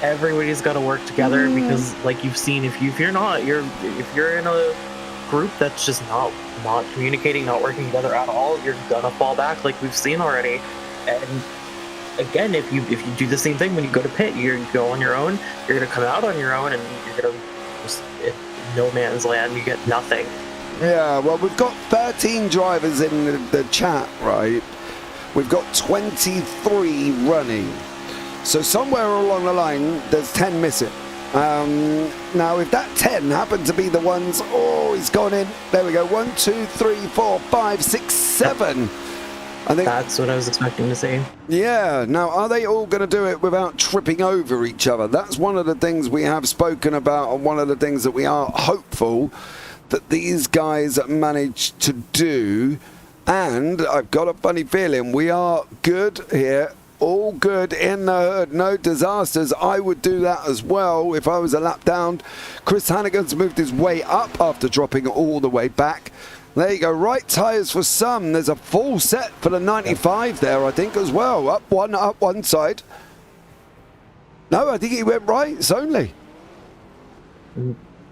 Everybody's got to work together, because, like you've seen, if you're in a group that's just not communicating, not working together at all, you're gonna fall back, like we've seen already. And again, if you do the same thing when you go to pit, you go on your own, you're gonna come out on your own, and you're gonna just no man's land. You get nothing. Yeah, well, we've got 13 drivers in the chat, right? We've got 23 running. So somewhere along the line, there's 10 missing. Now, if that 10 happened to be the ones, he's gone in. There we go. 1, 2, 3, 4, 5, 6, 7. I think that's what I was expecting to see. Yeah. Now, are they all going to do it without tripping over each other? That's one of the things we have spoken about, and one of the things that we are hopeful that these guys manage to do. And I've got a funny feeling we are good here. All good in the hood, no disasters. I would do that as well if I was a lap down. Chris Hannigan's moved his way up after dropping all the way back. There you go, right tyres for some. There's a full set for the 95 there, I think, as well. Up one side. No, I think he went right, it's only.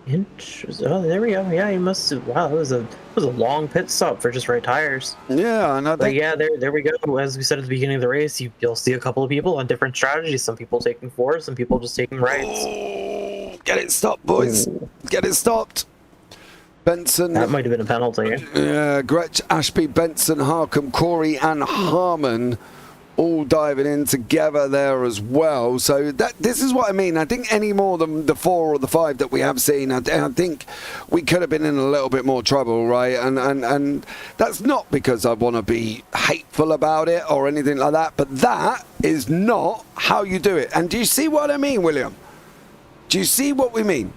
Interesting. Oh, there we go. Yeah, he must have. Wow, that was a long pit stop for just right tires. Yeah, and I think. Yeah, there we go. As we said at the beginning of the race, you'll see a couple of people on different strategies. Some people taking fours, some people just taking rights. Oh, get it stopped, boys. Get it stopped. Benson. That might have been a penalty. Yeah, Gretsch, Ashby, Benson, Harkham, Corey, and Harmon all diving in together there as well. So this is what I mean. I think any more than the 4 or the 5 that we have seen, I think we could have been in a little bit more trouble, right? And that's not because I want to be hateful about it or anything like that, but that is not how you do it. And do you see what I mean, William? Do you see what we mean?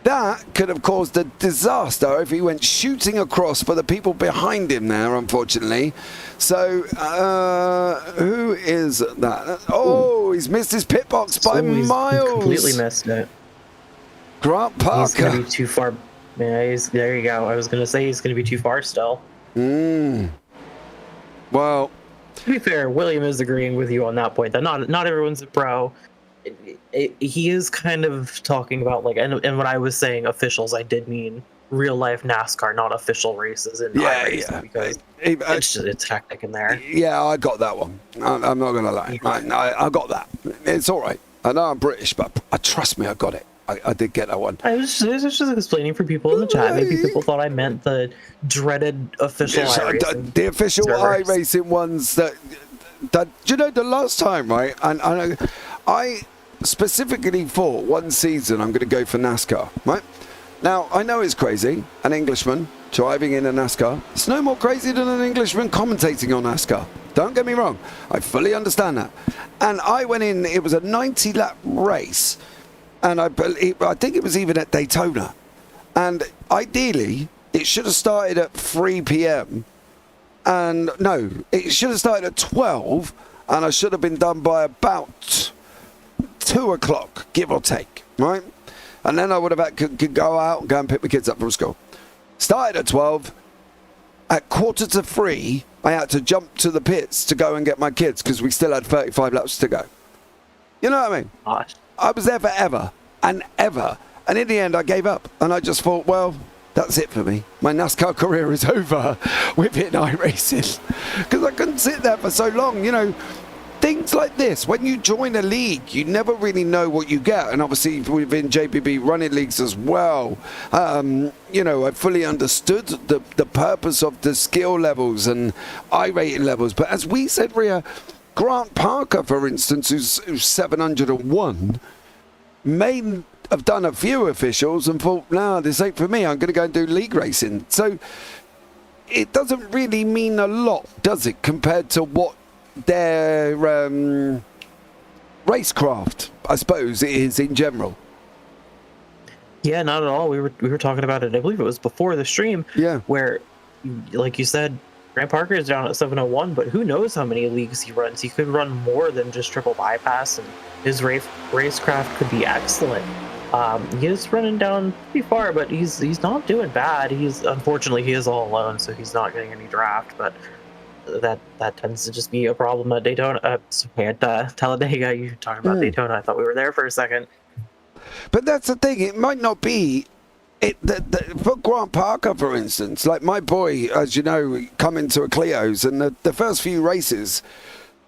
That could have caused a disaster if he went shooting across for the people behind him there, unfortunately. So, who is that? Oh, he's missed his pit box by miles. He's completely missed it. Grant Parker. He's going to be too far. Yeah, there you go. I was going to say he's going to be too far still. Well, to be fair, William is agreeing with you on that point. That not everyone's a pro. He is kind of talking about, like, and when I was saying officials, I did mean real life NASCAR, not official races in iRacing, because it's hectic in there. Yeah, I got that one. I'm not gonna lie. I got that. It's all right. I know I'm British, but trust me, I got it. I did get that one. I was just explaining for people in the chat. Maybe people thought I meant the dreaded official iRacing. The official iRacing ones that you know, the last time, right? And I specifically thought one season I'm going to go for NASCAR, right? Now, I know it's crazy, an Englishman driving in a NASCAR. It's no more crazy than an Englishman commentating on NASCAR. Don't get me wrong. I fully understand that. And I went in, it was a 90-lap race, and I think it was even at Daytona. And ideally, it should have started at 3 p.m. And no, it should have started at 12, and I should have been done by about 2 o'clock, give or take, right? And then I would have could go out and go and pick my kids up from school. Started at 12. At 2:45, I had to jump to the pits to go and get my kids because we still had 35 laps to go. You know what I mean? Gosh. I was there forever and ever. And in the end, I gave up. And I just thought, well, that's it for me. My NASCAR career is over within iRacing. Because I couldn't sit there for so long, you know. Things like this, when you join a league, you never really know what you get. And obviously within JPB running leagues as well, you know, I fully understood the purpose of the skill levels and I-rating levels. But as we said, Rhea, Grant Parker, for instance, who's 701, may have done a few officials and thought, nah, this ain't for me. I'm going to go and do league racing. So it doesn't really mean a lot, does it, compared to what their racecraft, I suppose, it is in general. Yeah, not at all. We were talking about it. I believe it was before the stream. Yeah. Where, like you said, Grant Parker is down at 701, but who knows how many leagues he runs? He could run more than just triple bypass, and his racecraft could be excellent. He is running down pretty far, but he's not doing bad. Unfortunately he is all alone, so he's not getting any draft, but that tends to just be a problem at Daytona. At Talladega. You talking about Daytona? I thought we were there for a second. But that's the thing. It might not be. For Grant Parker, for instance, like my boy, as you know, coming to a Clio's, and the first few races.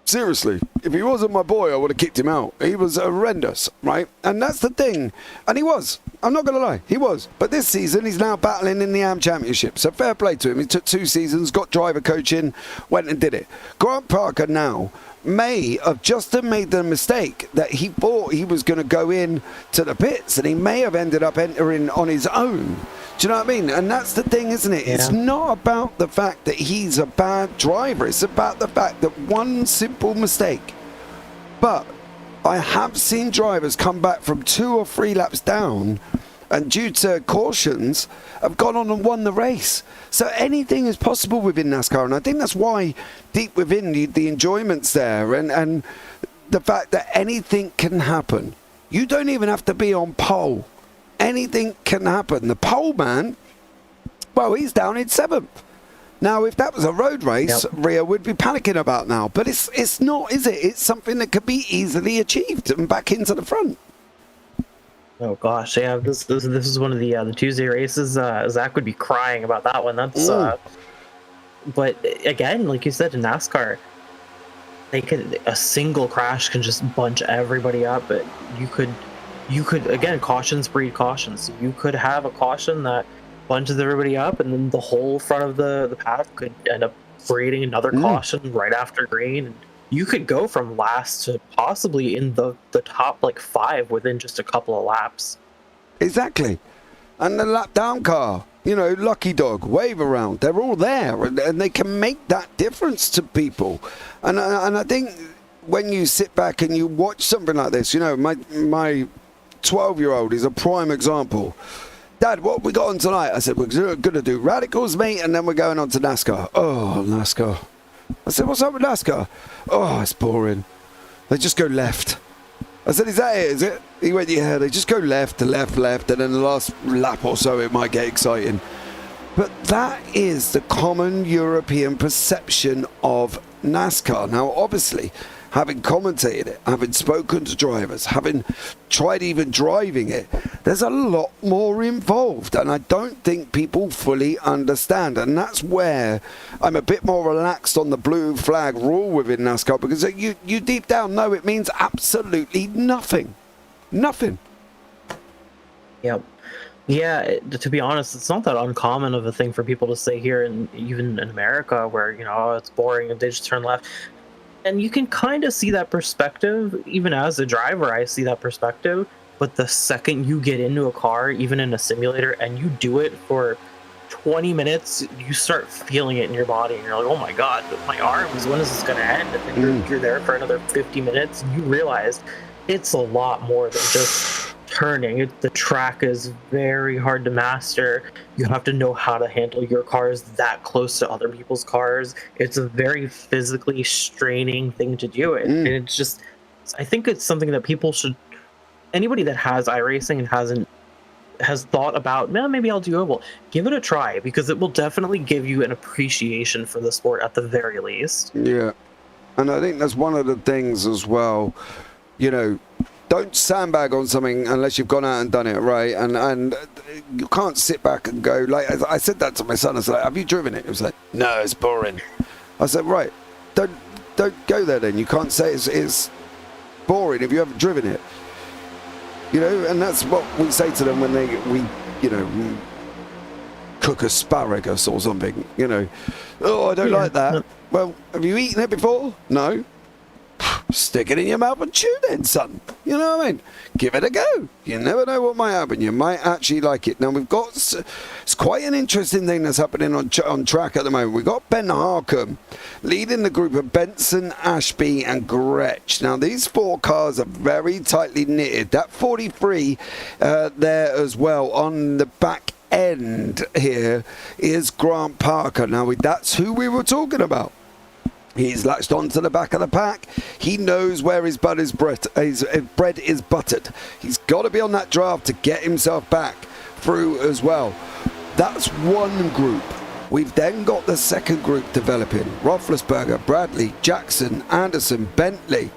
Seriously, if he wasn't my boy, I would have kicked him out. He was horrendous, right? And that's the thing. And he was. I'm not going to lie. He was. But this season, he's now battling in the AM Championship. So fair play to him. He took 2 seasons, got driver coaching, went and did it. Grant Parker now may have just made the mistake that he thought he was going to go in to the pits, and he may have ended up entering on his own. Do you know what I mean? And that's the thing, isn't it? Yeah. It's not about the fact that he's a bad driver. It's about the fact that one simple mistake. But I have seen drivers come back from 2 or 3 laps down, and due to cautions, have gone on and won the race. So anything is possible within NASCAR, and I think that's why deep within the enjoyment's there, and the fact that anything can happen. You don't even have to be on pole. Anything can happen. The pole man, well, he's down in 7th. Now, if that was a road race, Rhea would be panicking about now. But it's not, is it? It's something that could be easily achieved and back into the front. Oh gosh, yeah. This is one of the Tuesday races. Zach would be crying about that one. That's but again, like you said, in NASCAR, a single crash can just bunch everybody up. But you could again, cautions breed cautions. You could have a caution that bunches everybody up, and then the whole front of the path could end up creating another caution right after green. And you could go from last to possibly in the top 5 within just a couple of laps. Exactly. And the lap down car, you know, Lucky Dog, Wave Around, they're all there, and they can make that difference to people. And I think when you sit back and you watch something like this, you know, my 12-year-old is a prime example. Dad, what have we got on tonight? I said, we're going to do radicals, mate, and then we're going on to NASCAR. Oh, NASCAR. I said, what's up with NASCAR? Oh, it's boring. They just go left. I said, is that it, is it? He went, yeah, they just go left, and then the last lap or so it might get exciting. But that is the common European perception of NASCAR. Now, obviously, having commentated it, having spoken to drivers, having tried even driving it, there's a lot more involved, and I don't think people fully understand. And that's where I'm a bit more relaxed on the blue flag rule within NASCAR, because you deep down know it means absolutely nothing. Nothing. Yep. Yeah, to be honest, it's not that uncommon of a thing for people to say here, and even in America, where, you know, it's boring and they just turn left. And you can kind of see that perspective. Even as a driver, I see that perspective. But the second you get into a car, even in a simulator, and you do it for 20 minutes, you start feeling it in your body. And you're like, oh my God, my arms, when is this going to end? And then you're there for another 50 minutes. And you realize it's a lot more than just turning. The track is very hard to master. You have to know how to handle your cars that close to other people's cars. It's a very physically straining thing to do it. And it's just, I think it's something that people should, anybody that has iRacing and has thought about, man, maybe I'll do oval, give it a try, because it will definitely give you an appreciation for the sport at the very least. Yeah. And I think that's one of the things as well, you know, don't sandbag on something unless you've gone out and done it, right? And you can't sit back and go, like, I said that to my son. I was like, have you driven it? He was like, no, it's boring. I said, right, don't go there then. You can't say it's boring if you haven't driven it. You know, and that's what we say to them when we cook asparagus or something, you know. Oh, I don't like that. Well, have you eaten it before? No. Stick it in your mouth and chew then, son. You know what I mean? Give it a go. You never know what might happen. You might actually like it. Now, we've got... It's quite an interesting thing that's happening on track at the moment. We've got Ben Harkham leading the group of Benson, Ashby and Gretsch. Now, these 4 cars are very tightly knitted. That 43 there as well on the back end here is Grant Parker. Now, that's who we were talking about. He's latched onto the back of the pack. He knows where his bread is buttered. He's got to be on that draft to get himself back through as well. That's one group. We've then got the second group developing. Roethlisberger, Bradley, Jackson, Anderson, Bentley.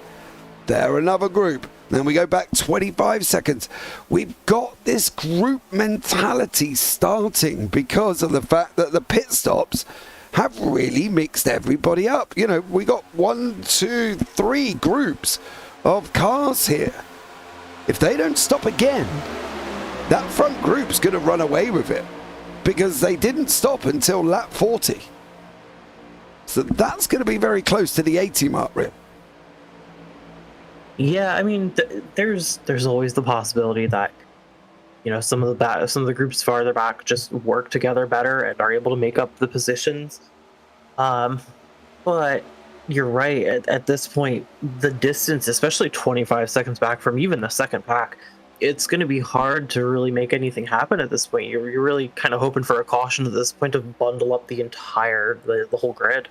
They're another group. Then we go back 25 seconds. We've got this group mentality starting because of the fact that the pit stops have really mixed everybody up. You know, we got 1, 2, 3 groups of cars here. If they don't stop again, that front group's going to run away with it because they didn't stop until lap 40. So that's going to be very close to the 80 mark, Rip. Yeah, I mean, there's always the possibility that, you know, some of the groups farther back just work together better and are able to make up the positions. But you're right. At this point, the distance, especially 25 seconds back from even the second pack, it's going to be hard to really make anything happen at this point. You're really kind of hoping for a caution at this point to bundle up the whole grid.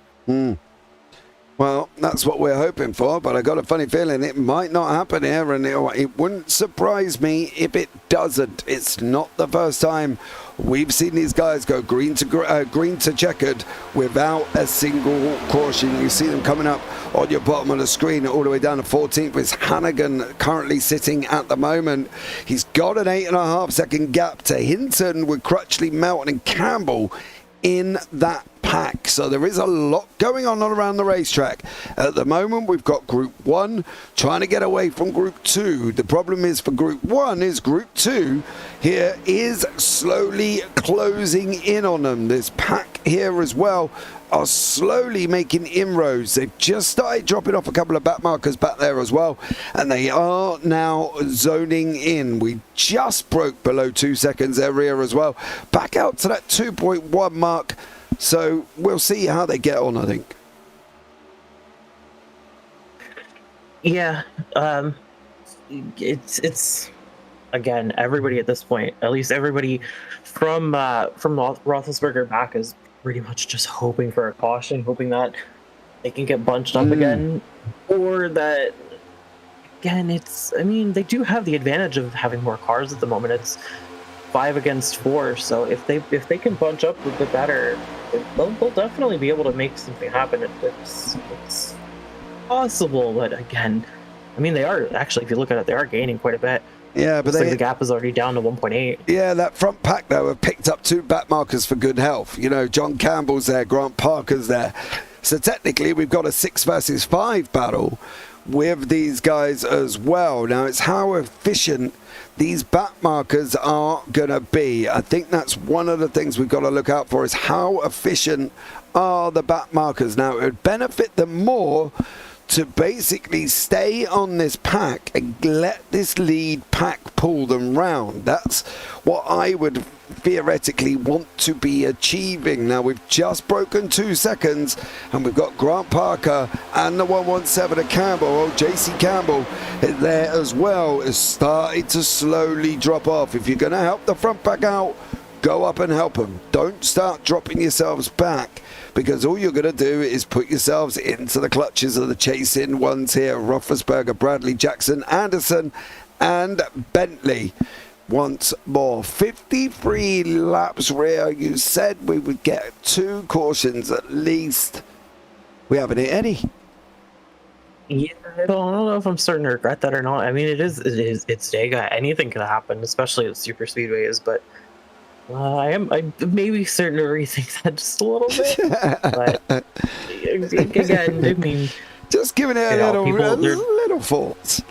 Well, that's what we're hoping for, but I got a funny feeling it might not happen here, and it wouldn't surprise me if it doesn't. It's not the first time we've seen these guys go green to checkered without a single caution. You see them coming up on your bottom of the screen all the way down to 14th with Hannigan currently sitting at the moment. He's got an 8.5 second gap to Hinton with Crutchley, Melton and Campbell in that pack. So there is a lot going on around the racetrack. At the moment, we've got Group 1 trying to get away from Group 2. The problem is for Group 1 is Group 2 here is slowly closing in on them. This pack here as well are slowly making inroads. They've just started dropping off a couple of back markers back there as well, and they are now zoning in. We just broke below 2 seconds area as well, back out to that 2.1 mark. So we'll see how they get on, I think. Yeah, it's again, everybody at this point, at least everybody from Roethlisberger back, is pretty much just hoping for a caution, hoping that they can get bunched up again, or that, again, I mean, they do have the advantage of having more cars at the moment. It's 5 against 4, so if they can bunch up a bit better, they'll definitely be able to make something happen. It's possible, but again, I mean, they are actually, if you look at it, they are gaining quite a bit. Yeah, but the gap is already down to 1.8. Yeah, that front pack, though, have picked up 2 back markers for good health. You know, John Campbell's there, Grant Parker's there. So technically, we've got a 6 versus 5 battle with these guys as well. Now, it's how efficient these back markers are going to be. I think that's one of the things we've got to look out for, is how efficient are the back markers. Now, it would benefit them more to basically stay on this pack and let this lead pack pull them round. That's what I would theoretically want to be achieving. Now, we've just broken 2 seconds, and we've got Grant Parker and the 117 of Campbell. Oh, JC Campbell there as well is starting to slowly drop off. If you're going to help the front pack out, go up and help them. Don't start dropping yourselves back, because all you're going to do is put yourselves into the clutches of the chasing ones here. Roethlisberger, Bradley, Jackson, Anderson, and Bentley. Once more, 53 laps rear. You said we would get 2 cautions at least. We haven't hit any. Yeah, I don't know if I'm starting to regret that or not. I mean, it's Dega. Anything could happen, especially at super speedways. But I'm maybe starting to rethink that just a little bit. But again, I mean, Just giving it a little thoughts.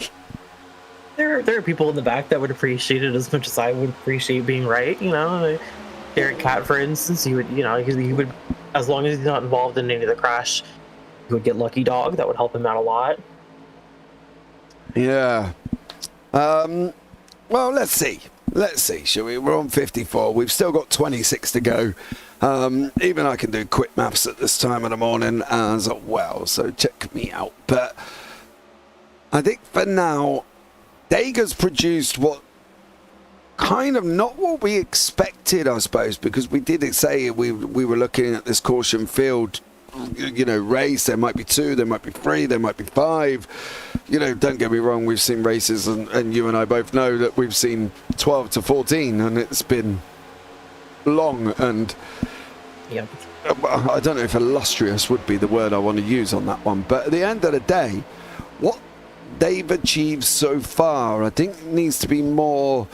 there are people in the back that would appreciate it as much as I would appreciate being right. Derek Cat, for instance, he would, as long as he's not involved in any of the crash, he would get Lucky Dog. That would help him out a lot. Yeah. Well, let's see. Shall we? We're on 54. We've still got 26 to go. Even I can do quick maths at this time of the morning as well, so check me out. But I think for now, Dega's produced what kind of not what we expected, I suppose, because we did say we were looking at this caution field, race. There might be 2, there might be 3, there might be 5. Don't get me wrong, we've seen races, and you and I both know that we've seen 12 to 14, and it's been long and yeah. I don't know if illustrious would be the word I want to use on that one, but at the end of the day, what they've achieved so far, I think needs to be more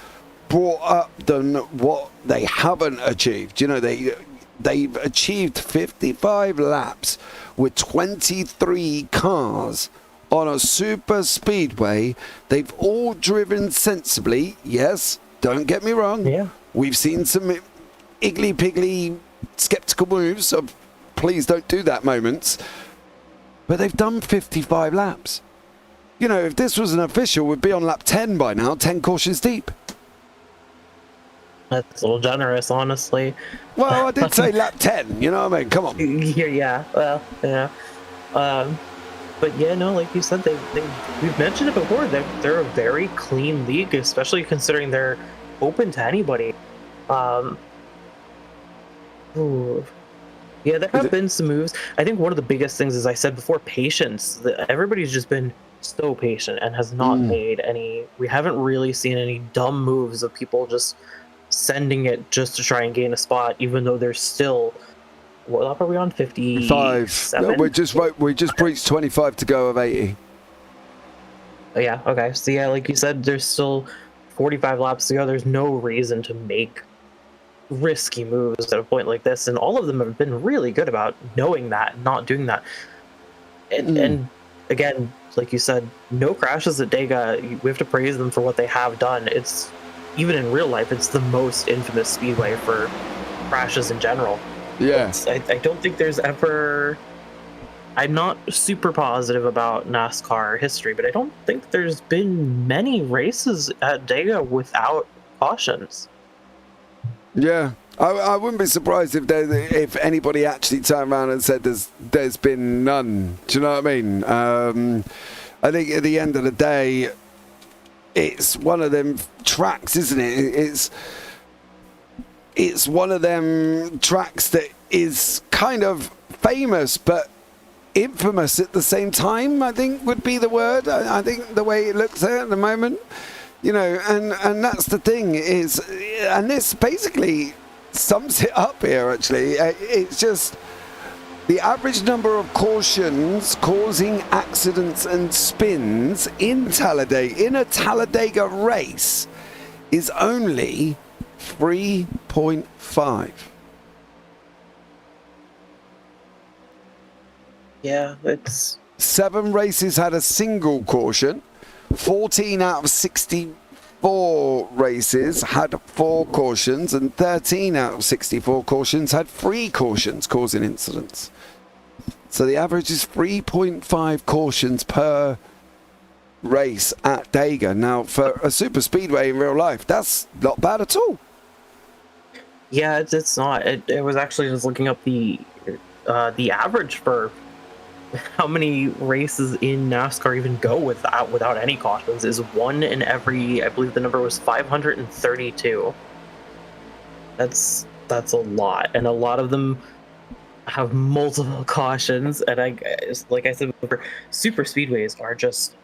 brought up than what they haven't achieved. They've achieved 55 laps with 23 cars on a super speedway. They've all driven sensibly. Yes, don't get me wrong. Yeah. We've seen some iggly-piggly skeptical moves, so please don't do that moments. But they've done 55 laps. If this was an official, we'd be on lap 10 by now, 10 cautions deep. That's a little generous, honestly. Well, I did say lap 10, you know what I mean? Come on. Yeah, well, yeah. But yeah, no, like you said, we've mentioned it before. They're a very clean league, especially considering they're open to anybody. Yeah, there have been some moves. I think one of the biggest things, as I said before, patience. Everybody's just been so patient and has not made any. We haven't really seen any dumb moves of people just sending it just to try and gain a spot, even though they're still. What lap are we on? 55. No, we just breached 25 to go of 80. Yeah. Okay. So yeah, like you said, there's still 45 laps to go. There's no reason to make risky moves at a point like this, and all of them have been really good about knowing that and not doing that. And again, like you said, no crashes at Dega. We have to praise them for what they have done. It's even in real life, it's the most infamous speedway for crashes in general. Yeah. I don't think there's ever. I'm not super positive about NASCAR history, but I don't think there's been many races at Dega without cautions. Yeah, I wouldn't be surprised if anybody actually turned around and said there's been none. Do you know what I mean? I think at the end of the day, it's one of them tracks, isn't it? It's one of them tracks that is kind of famous, but infamous at the same time, I think would be the word. I think the way it looks there at the moment, and that's the thing is, and this basically sums it up here actually. It's just the average number of cautions causing accidents and spins in a Talladega race is only 3.5. Yeah, it's 7 races had a single caution. 14 out of 64 races had 4 cautions, and 13 out of 64 cautions had 3 cautions causing incidents. So the average is 3.5 cautions per race at Dega. Now, for a super speedway in real life, that's not bad at all. Yeah, it's not. It was actually just looking up the average for how many races in NASCAR even go without any cautions is 1 in every. I believe the number was 532. That's a lot, and a lot of them have multiple cautions. And like I said before, super speedways are just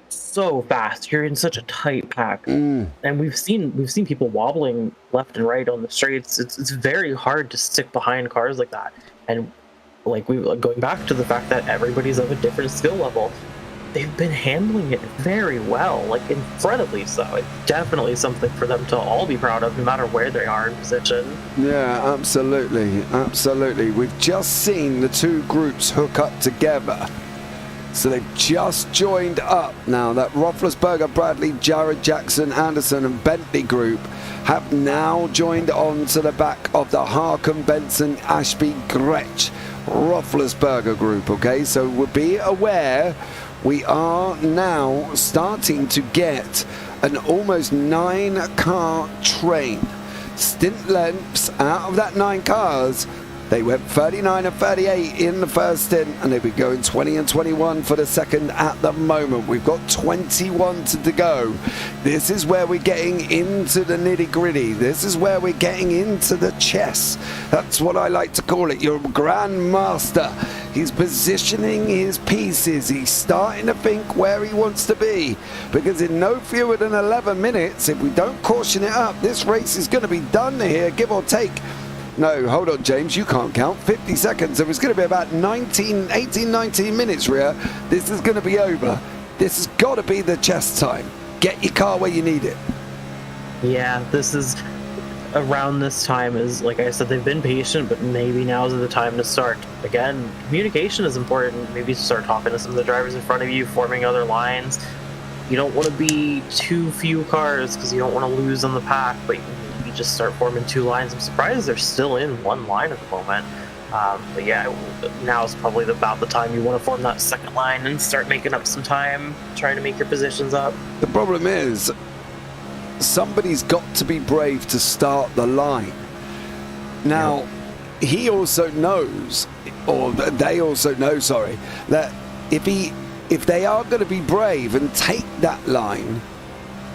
so fast. You're in such a tight pack, and we've seen people wobbling left and right on the straights. It's very hard to stick behind cars like that, and like going back to the fact that everybody's of a different skill level, they've been handling it very well, like incredibly so. It's definitely something for them to all be proud of, no matter where they are in position. Yeah, absolutely, absolutely. We've just seen the two groups hook up together. So they've just joined up now. That Roethlisberger, Bradley, Jared Jackson, Anderson and Bentley group have now joined on to the back of the Harkin, Benson, Ashby, Gretsch, Roethlisberger group, okay? So we'll be aware we are now starting to get an almost 9-car train. Stint lengths out of that 9 cars. They went 39 and 38 in the first stint, and they'll be going 20 and 21 for the second at the moment. We've got 21 to go. This is where we're getting into the nitty-gritty. This is where we're getting into the chess. That's what I like to call it. Your grandmaster. He's positioning his pieces. He's starting to think where he wants to be. Because in no fewer than 11 minutes, if we don't caution it up, this race is going to be done here, give or take. No, hold on, James, you can't count. 50 seconds. So it's going to be about 18, 19 minutes, Rhea. This is going to be over. This has got to be the chess time. Get your car where you need it. Yeah, this is around this time. Is like I said, they've been patient, but maybe now's the time to start. Again, communication is important. Maybe start talking to some of the drivers in front of you, forming other lines. You don't want to be too few cars because you don't want to lose on the pack, but you just start forming 2 lines. I'm surprised they're still in 1 line at the moment. But yeah, now is probably about the time you want to form that second line and start making up some time, trying to make your positions up. The problem is, somebody's got to be brave to start the line. Now, he also knows, or they also know, sorry, that if they are going to be brave and take that line,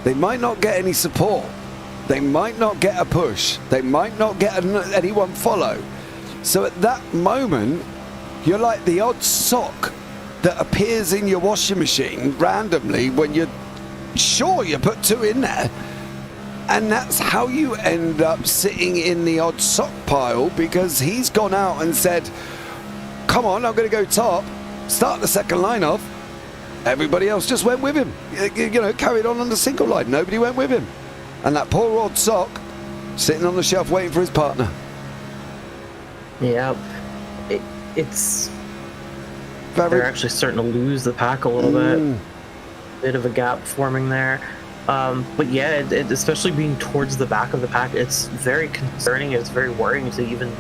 they might not get any support. They might not get a push. They might not get anyone follow. So at that moment, you're like the odd sock that appears in your washing machine randomly when you're sure you put 2 in there. And that's how you end up sitting in the odd sock pile, because he's gone out and said, come on, I'm going to go top, start the second line off. Everybody else just went with him. You know, carried on the single line. Nobody went with him. And that poor old sock sitting on the shelf waiting for his partner. Yeah, they're actually starting to lose the pack a little bit. Bit of a gap forming there. But yeah, especially being towards the back of the pack, it's very concerning. It's very worrying to even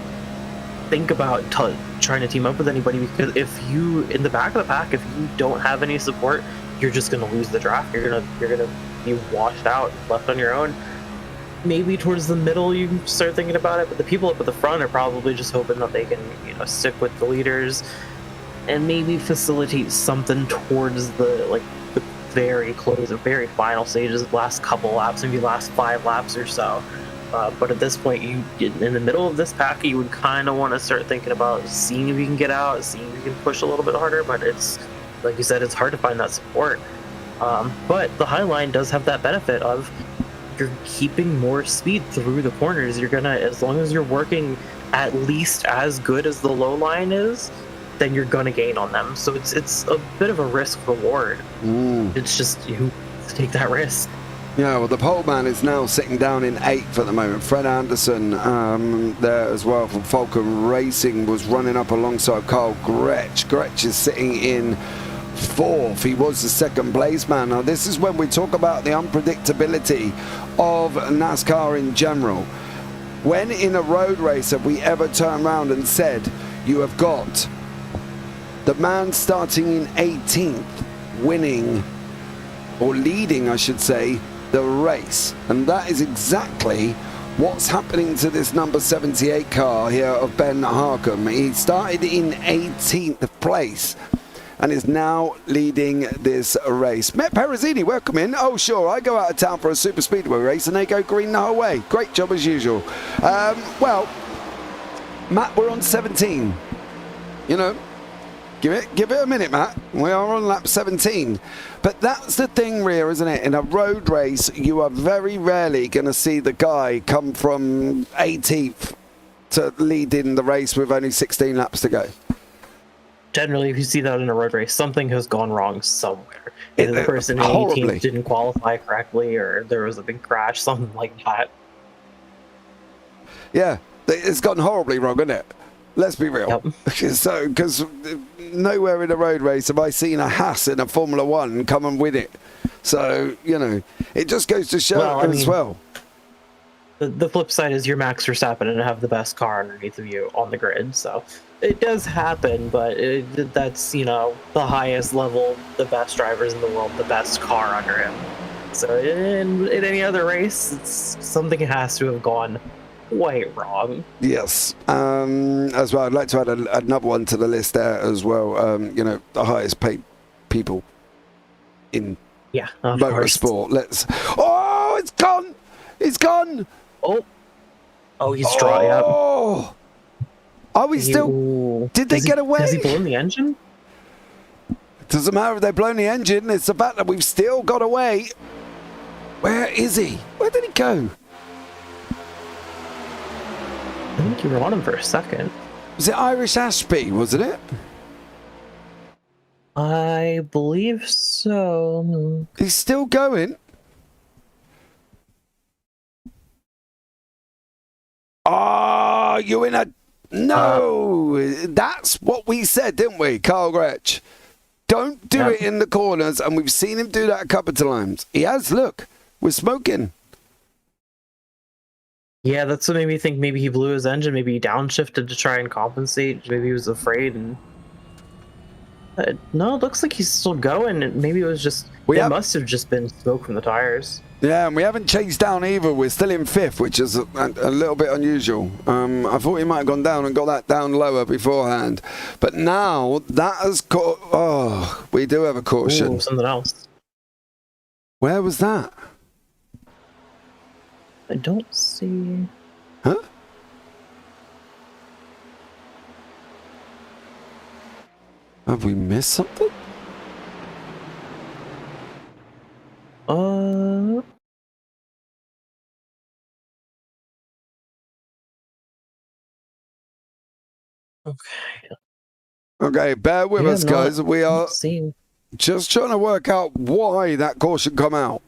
think about trying to team up with anybody, because if you, in the back of the pack, if you don't have any support, you're just going to lose the draft. You're gonna be washed out, left on your own. Maybe towards the middle you can start thinking about it, but the people up at the front are probably just hoping that they can, stick with the leaders and maybe facilitate something towards the very close, the very final stages, the last couple laps, maybe last 5 laps or so. But at this point, in the middle of this pack, you would kind of want to start thinking about seeing if you can get out, seeing if you can push a little bit harder. But it's, like you said, it's hard to find that support. But the high line does have that benefit of you're keeping more speed through the corners. You're gonna, as long as you're working at least as good as the low line is, then you're gonna gain on them. So it's a bit of a risk reward. It's just you take that risk. Yeah, well, the pole man is now sitting down in 8th at the moment. Fred Anderson there as well from Falcon Racing was running up alongside Carl Gretsch. Gretsch is sitting in 4th. He was the second place man. Now, this is when we talk about the unpredictability of NASCAR in general. When in a road race have we ever turned around and said, you have got the man starting in 18th winning, or leading, I should say, the race? And that is exactly what's happening to this number 78 car here of Ben Harkin. He started in 18th place and is now leading this race. Matt Perezzini, welcome in. Oh, sure, I go out of town for a super speedway race and they go green the whole way. Great job as usual. Well, Matt, we're on 17. Give it a minute, Matt. We are on lap 17. But that's the thing, Rhea, isn't it? In a road race, you are very rarely going to see the guy come from 18th to lead in the race with only 16 laps to go. generally, if you see that in a road race, something has gone wrong somewhere. Either the person in the horribly. team didn't qualify correctly, or there was a big crash, something like that. Yeah, it's gone horribly wrong, isn't it? Let's be real. Yep. So, because nowhere in a road race have I seen a Haas in a Formula One come and win it. So, you know, it just goes to show well. The flip side is you're Max Verstappen and have the best car underneath of you on the grid, so it does happen, but that's, you know, the highest level, the best drivers in the world, the best car under him. So in any other race, something has to have gone quite wrong. Yes. As well, I'd like to add another one to the list there as well. You know, the highest paid people in motorsport. Oh, it's gone! It's gone! Oh, he's dry up. Oh! Are we still... Did they get away? Has he blown the engine? Doesn't matter if they've blown the engine. It's the fact that we've still got away. Where is he? Where did he go? I think you were on him for a second. Was it Irish Ashby, wasn't it? I believe so. He's still going. Oh, you in a... No! That's what we said, didn't we, Carl Gretsch? Don't do it in the corners, and we've seen him do that a couple of times. He has, look. We're smoking. Yeah, that's what made me think maybe he blew his engine, maybe he downshifted to try and compensate, maybe he was afraid, and... no, it looks like he's still going, maybe it was just... It must have just been smoke from the tires. Yeah, and we haven't chased down either. We're still in fifth, which is a little bit unusual. I thought he might have gone down and got that down lower beforehand. But now, that has caught... Oh, we do have a caution. Ooh, something else. Where was that? I don't see... Huh? Have we missed something? Okay, bear with us, guys. We are just trying to work out why that caution come out.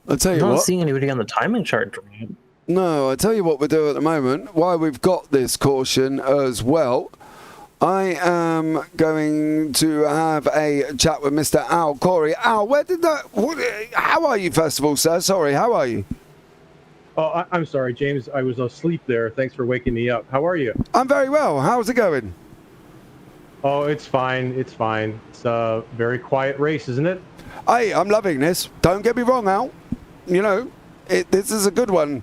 I'll tell you what. I'm not seeing anybody on the timing chart. No, I'll tell you what we're doing at the moment. Why we've got this caution as well. I am going to have a chat with Mr. Al Corey. Al, how are you, first of all, sir? Sorry, how are you? Oh, I'm sorry, James. I was asleep there. Thanks for waking me up. How are you? I'm very well. How's it going? Oh, it's fine. It's fine. It's a very quiet race, isn't it? Hey, I'm loving this. Don't get me wrong, Al. You know, this is a good one.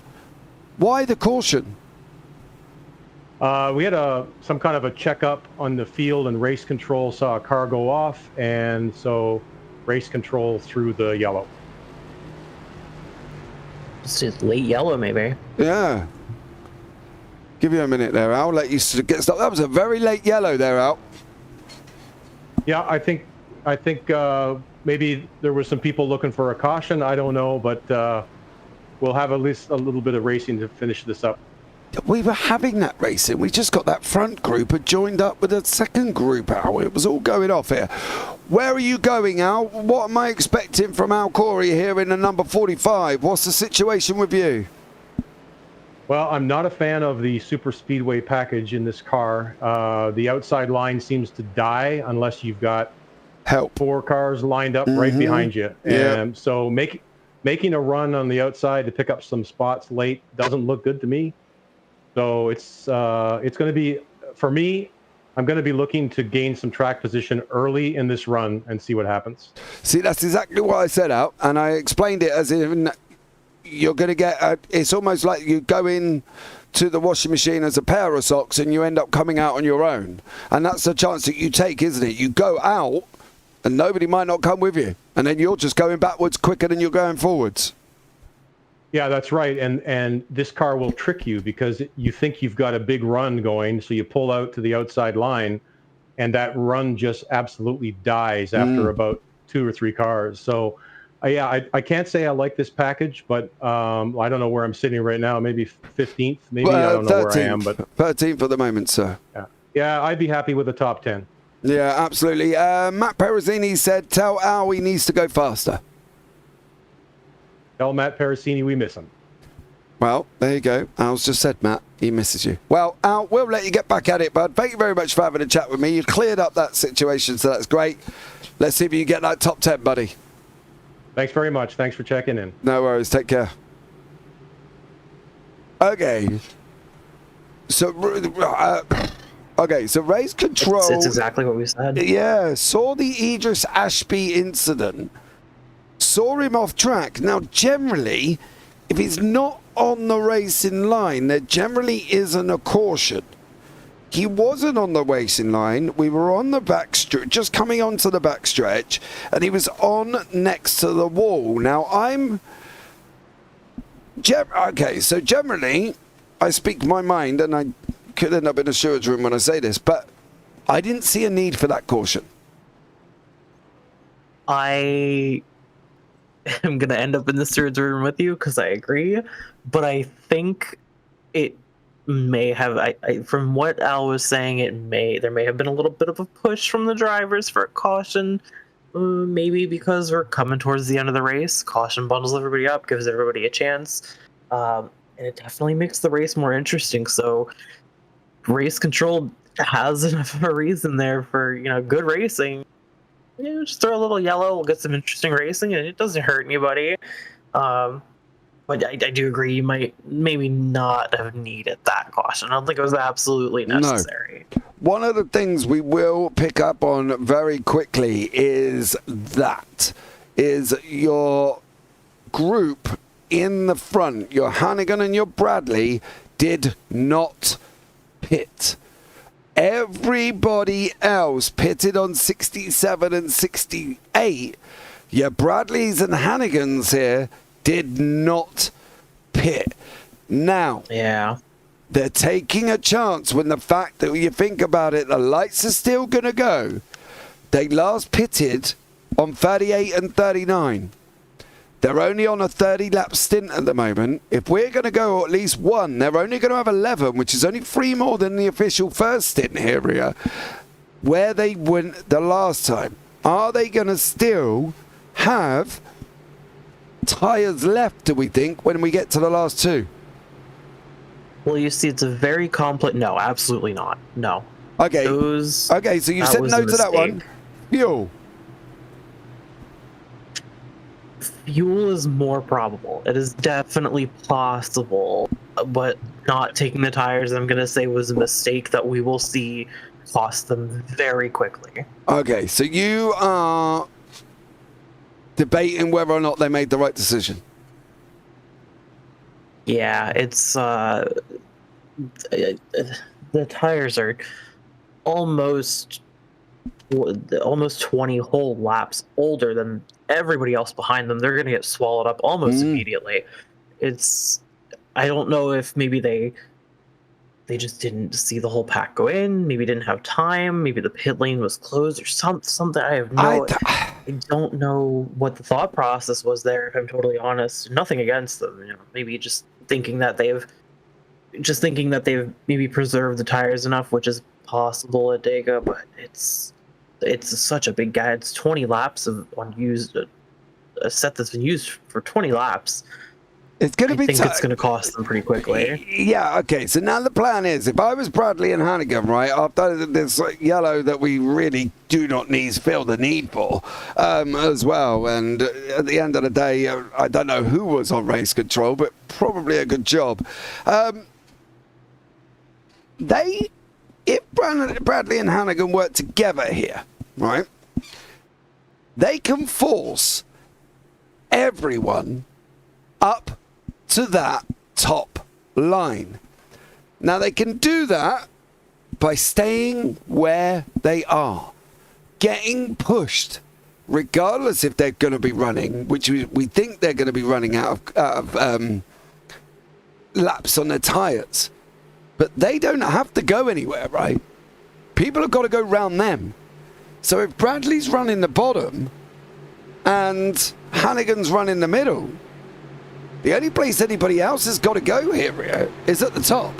Why the caution? We had some kind of a checkup on the field, and race control saw a car go off, and so race control threw the yellow. It's just late yellow, maybe. Yeah. Give you a minute there, Al. Let you get started. That was a very late yellow there, Al. Yeah, I think maybe there were some people looking for a caution. I don't know, but we'll have at least a little bit of racing to finish this up. We were having that racing. We just got that front group had joined up with a second group, Al. It was all going off here. Where are you going, Al? What am I expecting from Al Corey here in the number 45? What's the situation with you? Well, I'm not a fan of the super speedway package in this car. The outside line seems to die unless you've got help 4 cars lined up right behind you. And so making a run on the outside to pick up some spots late doesn't look good to me. So it's going to be, for me, I'm going to be looking to gain some track position early in this run and see what happens. See, that's exactly what I set out, and I explained it as in you're going to get, it's almost like you go in to the washing machine as a pair of socks and you end up coming out on your own. And that's the chance that you take, isn't it? You go out and nobody might not come with you. And then you're just going backwards quicker than you're going forwards. Yeah, that's right. And this car will trick you because you think you've got a big run going. So you pull out to the outside line and that run just absolutely dies after about 2 or 3 cars. So yeah, I can't say I like this package, but I don't know where I'm sitting right now. Maybe 15th, maybe. I don't know 13th, where I am, but 13th at the moment, sir. Yeah, I'd be happy with the top 10. Yeah, absolutely. Matt Perezzini said, tell Al he needs to go faster. Tell Matt Perezzini we miss him. Well, there you go. Al's just said, Matt, he misses you. Well, Al, we'll let you get back at it, bud. Thank you very much for having a chat with me. You cleared up that situation, so that's great. Let's see if you can get that top 10, buddy. Thanks very much. Thanks for checking in. No worries. Take care. Okay. So, race control. It's exactly what we said. Yeah, saw the Idris Ashby incident. Saw him off track. Now, generally, if he's not on the racing line, there generally isn't a caution. He wasn't on the racing line. We were on the backstretch, just coming onto the backstretch, and he was on next to the wall. Now, okay, so generally, I speak my mind, and I could end up in a steward's room when I say this, but I didn't see a need for that caution. I am going to end up in the steward's room with you because I agree, but I think it may have, from what Al was saying, there may have been a little bit of a push from the drivers for a caution, maybe because we're coming towards the end of the race. Caution bundles everybody up, gives everybody a chance, and it definitely makes the race more interesting. So race control has enough of a reason there for, good racing. Just throw a little yellow, we'll get some interesting racing, and it doesn't hurt anybody. But I do agree, you might maybe not have needed that caution. I don't think it was absolutely necessary. No. One of the things we will pick up on very quickly is your group in the front, your Hannigan and your Bradley, did not pit. Everybody else pitted on 67 and 68. Your Bradleys and Hannigans here did not pit. Now, yeah, they're taking a chance when the fact that when you think about it, the lights are still going to go. They last pitted on 38 and 39. They're only on a 30-lap stint at the moment. If we're going to go at least one, they're only going to have 11, which is only 3 more than the official first stint here, where they went the last time. Are they going to still have tyres left, do we think, when we get to the last 2? Well, you see, it's a very complex... No, absolutely not. No. Okay. Okay, so you said no to that one. Fuel. Fuel is more probable. It is definitely possible, but not taking the tires, I'm going to say, was a mistake that we will see cost them very quickly. Okay, so you are debating whether or not they made the right decision. Yeah, it's the tires are almost 20 whole laps older than everybody else behind them. They're going to get swallowed up almost immediately. I don't know if maybe they just didn't see the whole pack go in, maybe didn't have time, maybe the pit lane was closed or something. I don't know what the thought process was there, if I'm totally honest. Nothing against them, maybe just thinking that they've maybe preserved the tires enough, which is possible at Dega, but it's such a big guy. It's 20 laps of unused, a set that's been used for 20 laps. It's going to be. I think it's going to cost them pretty quickly. Yeah. Okay. So now the plan is, if I was Bradley and Hannigan, right, after this yellow that we really do not feel the need for, as well. And at the end of the day, I don't know who was on race control, but probably a good job. If Bradley and Hannigan work together here, right, they can force everyone up to that top line. Now, they can do that by staying where they are, getting pushed, regardless if they're going to be running, which we think they're going to be running out of laps on their tyres. But they don't have to go anywhere, right? People have got to go round them. So if Bradley's running the bottom and Hannigan's running the middle, the only place anybody else has got to go here is at the top.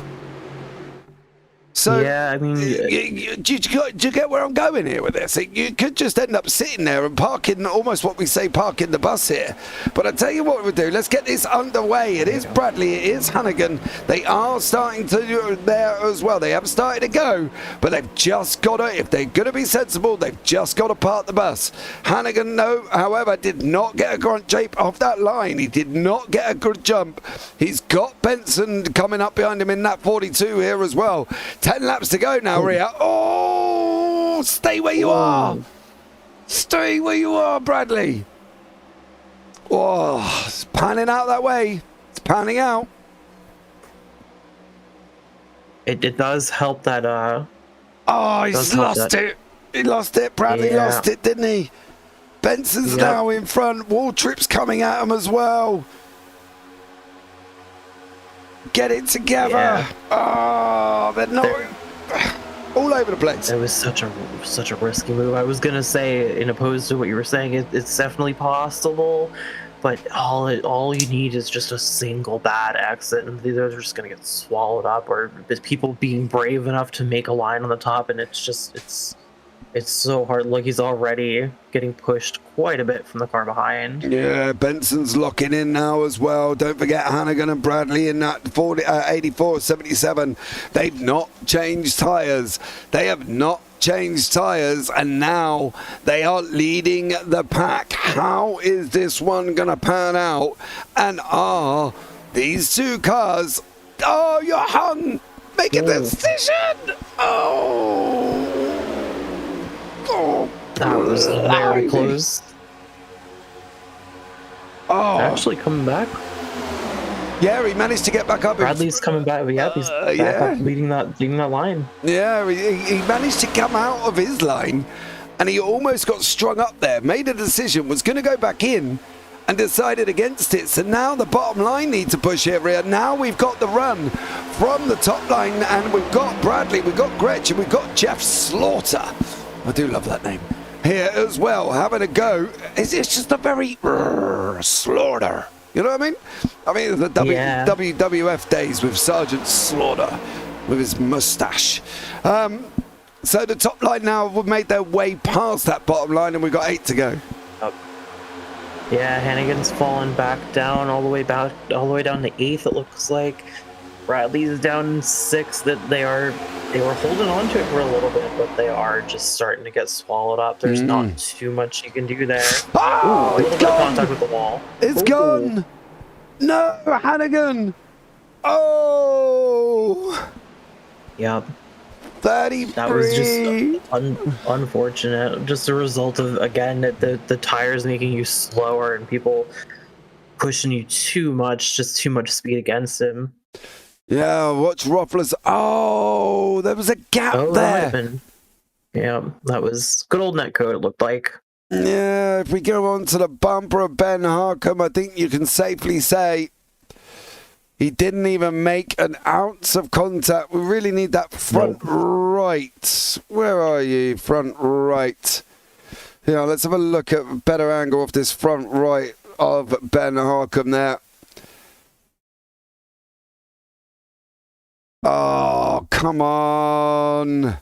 So, yeah, I mean, do you get where I'm going here with this? You could just end up sitting there and parking, almost what we say, parking the bus here. But I tell you what we'll do. Let's get this underway. It is Bradley. It is Hannigan. They are starting to do there as well. They have started to go, but they've just got to, if they're going to be sensible, they've just got to park the bus. Hannigan, no, however, did not get a grunt shape off that line. He did not get a good jump. He's got Benson coming up behind him in that 42 here as well. 10 laps to go now, Rhea. Oh, stay where you are. Stay where you are, Bradley. Oh, it's panning out that way. It's panning out. it does help that. Oh, he's lost it. He lost it. Bradley lost it, didn't he? Benson's now in front. Waltrip's coming at him as well. Get it together. Yeah. Oh, they're not all over the place. It was such a risky move. I was gonna say, in opposed to what you were saying, it's definitely possible, but all you need is just a single bad exit, and they're just gonna get swallowed up. Or there's people being brave enough to make a line on the top, and it's so hard. Like, he's already getting pushed quite a bit from the car behind. Yeah, Benson's locking in now as well. Don't forget Hannigan and Bradley in that 84-77. They've not changed tyres. They have not changed tyres, and now they are leading the pack. How is this one going to pan out? And are these two cars... Oh, you're hung! Make a decision! Oh, That was very close. Oh, Actually coming back. yeah, he managed to get back up. Bradley's coming back. But yeah, he's back up leading that line. Yeah, he managed to come out of his line, and he almost got strung up there. Made a decision, was going to go back in, and decided against it. So now the bottom line needs to push here. Now we've got the run from the top line, and we've got Bradley, we've got Gretchen, we've got Jeff Slaughter. I do love that name. Here as well, having a go. It's just a very Slaughter. You know what I mean? I mean, the WWF days with Sergeant Slaughter with his mustache. So the top line now have made their way past that bottom line, and we've got 8 to go. Yeah, Hannigan's fallen back down all the way down to 8th. It looks like Bradley's down 6th. That they were holding on to it for a little bit, but they are just starting to get swallowed up. There's not too much you can do there. Oh, a little bit of contact with the wall. It's gone. No, Hannigan. Oh. Yep. 33. That was just unfortunate. Just a result of, again, the tires making you slower and people pushing you too much, just too much speed against him. Yeah, watch Roffler's. Oh, there was a gap there. Yeah, that was good old netcode, it looked like. Yeah, if we go on to the bumper of Ben Harcum, I think you can safely say he didn't even make an ounce of contact. We really need that front right. Where are you, front right? Yeah, let's have a look at a better angle of this front right of Ben Harcum there. Oh, come on.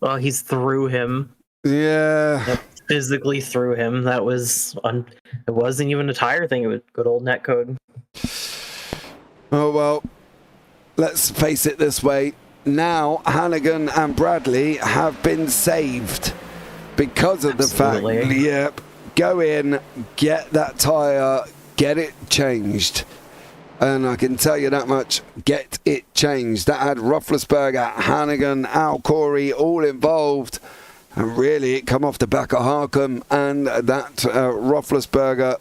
Oh, he's through him. Yeah. Yep, physically through him. That was... it wasn't even a tire thing. It was good old netcode. Oh, well, let's face it this way. Now, Hannigan and Bradley have been saved because of the fact, go in, get that tyre, get it changed. And I can tell you that much, get it changed. That had Roethlisberger, Hannigan, Al Corey all involved. And really, it come off the back of Harcum and that Roethlisberger.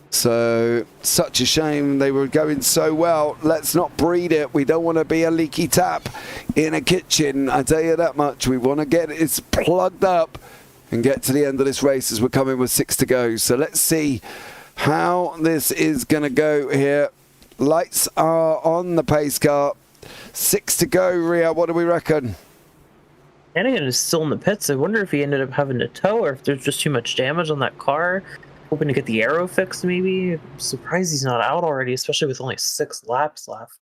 So, such a shame. They were going so well. Let's not breed it. We don't want to be a leaky tap in a kitchen. I tell you that much. We want to get it plugged up and get to the end of this race as we're coming with 6 to go. So, let's see how this is going to go here. Lights are on the pace car. 6 to go, Ria. What do we reckon? Hannigan is still in the pits. I wonder if he ended up having to tow or if there's just too much damage on that car. Hoping to get the aero fixed, maybe. I'm surprised he's not out already, especially with only 6 laps left.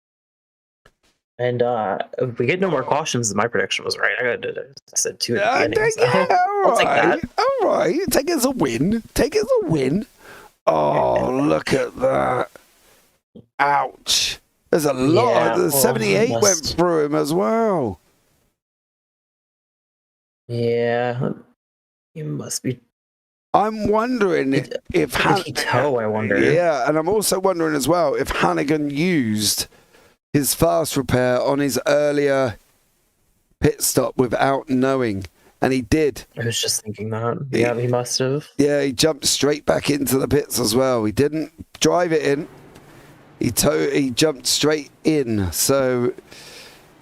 And if we get no more cautions, my prediction was right. I said 2 at the beginning. So Yeah, I'll take that. all right. Take it as a win. Take it as a win. Oh, look at that. Ouch. There's a lot. Yeah, The 78 went through him as well. Yeah, he must be. I'm wondering if Did he tow, I wonder. Yeah, and I'm also wondering as well if Hannigan used his fast repair on his earlier pit stop without knowing. And he did. I was just thinking that. Yeah, he must have. Yeah, he jumped straight back into the pits as well. He didn't drive it in. He jumped straight in. So,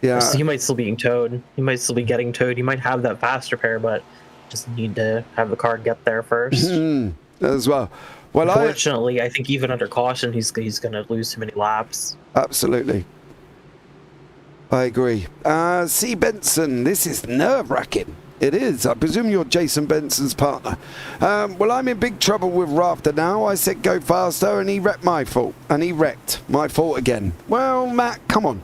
yeah. So he might still be towed. He might still be getting towed. He might have that fast repair, but just need to have the car get there first. As well. Well, unfortunately, I think even under caution, he's going to lose too many laps. Absolutely. I agree. C. Benson, this is nerve-wracking. It is. I presume you're Jason Benson's partner. Well, I'm in big trouble with Rafter now. I said go faster, and he wrecked my fault. And he wrecked my fault again. Well, Matt, come on.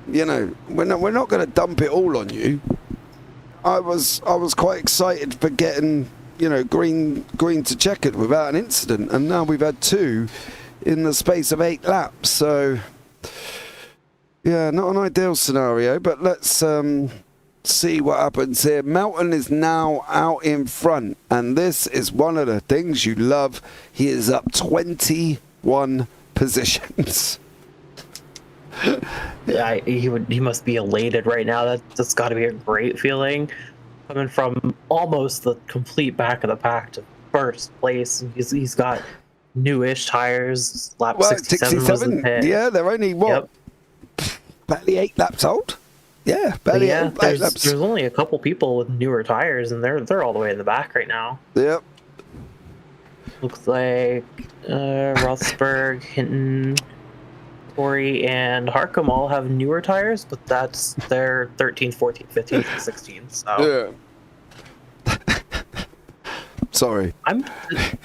You know, we're not going to dump it all on you. I was quite excited for getting, you know, green to checkered without an incident, and now we've had 2 in the space of 8 laps. So, yeah, not an ideal scenario, but let's see what happens here. Melton is now out in front, and this is one of the things you love. He is up 21 positions. Yeah, he must be elated right now. That's got to be a great feeling, coming from almost the complete back of the pack to first place. He's got newish tires. Lap 67 was the pit. Yeah, they're only barely 8 laps old. Yeah, barely 8 laps. There's only a couple people with newer tires, and they're all the way in the back right now. Yep. Looks like Rothsberg, Hinton, Corey, and Harcum all have newer tires, but that's their 13th, 14th, 15th, and 16th. So. Yeah. Sorry. I'm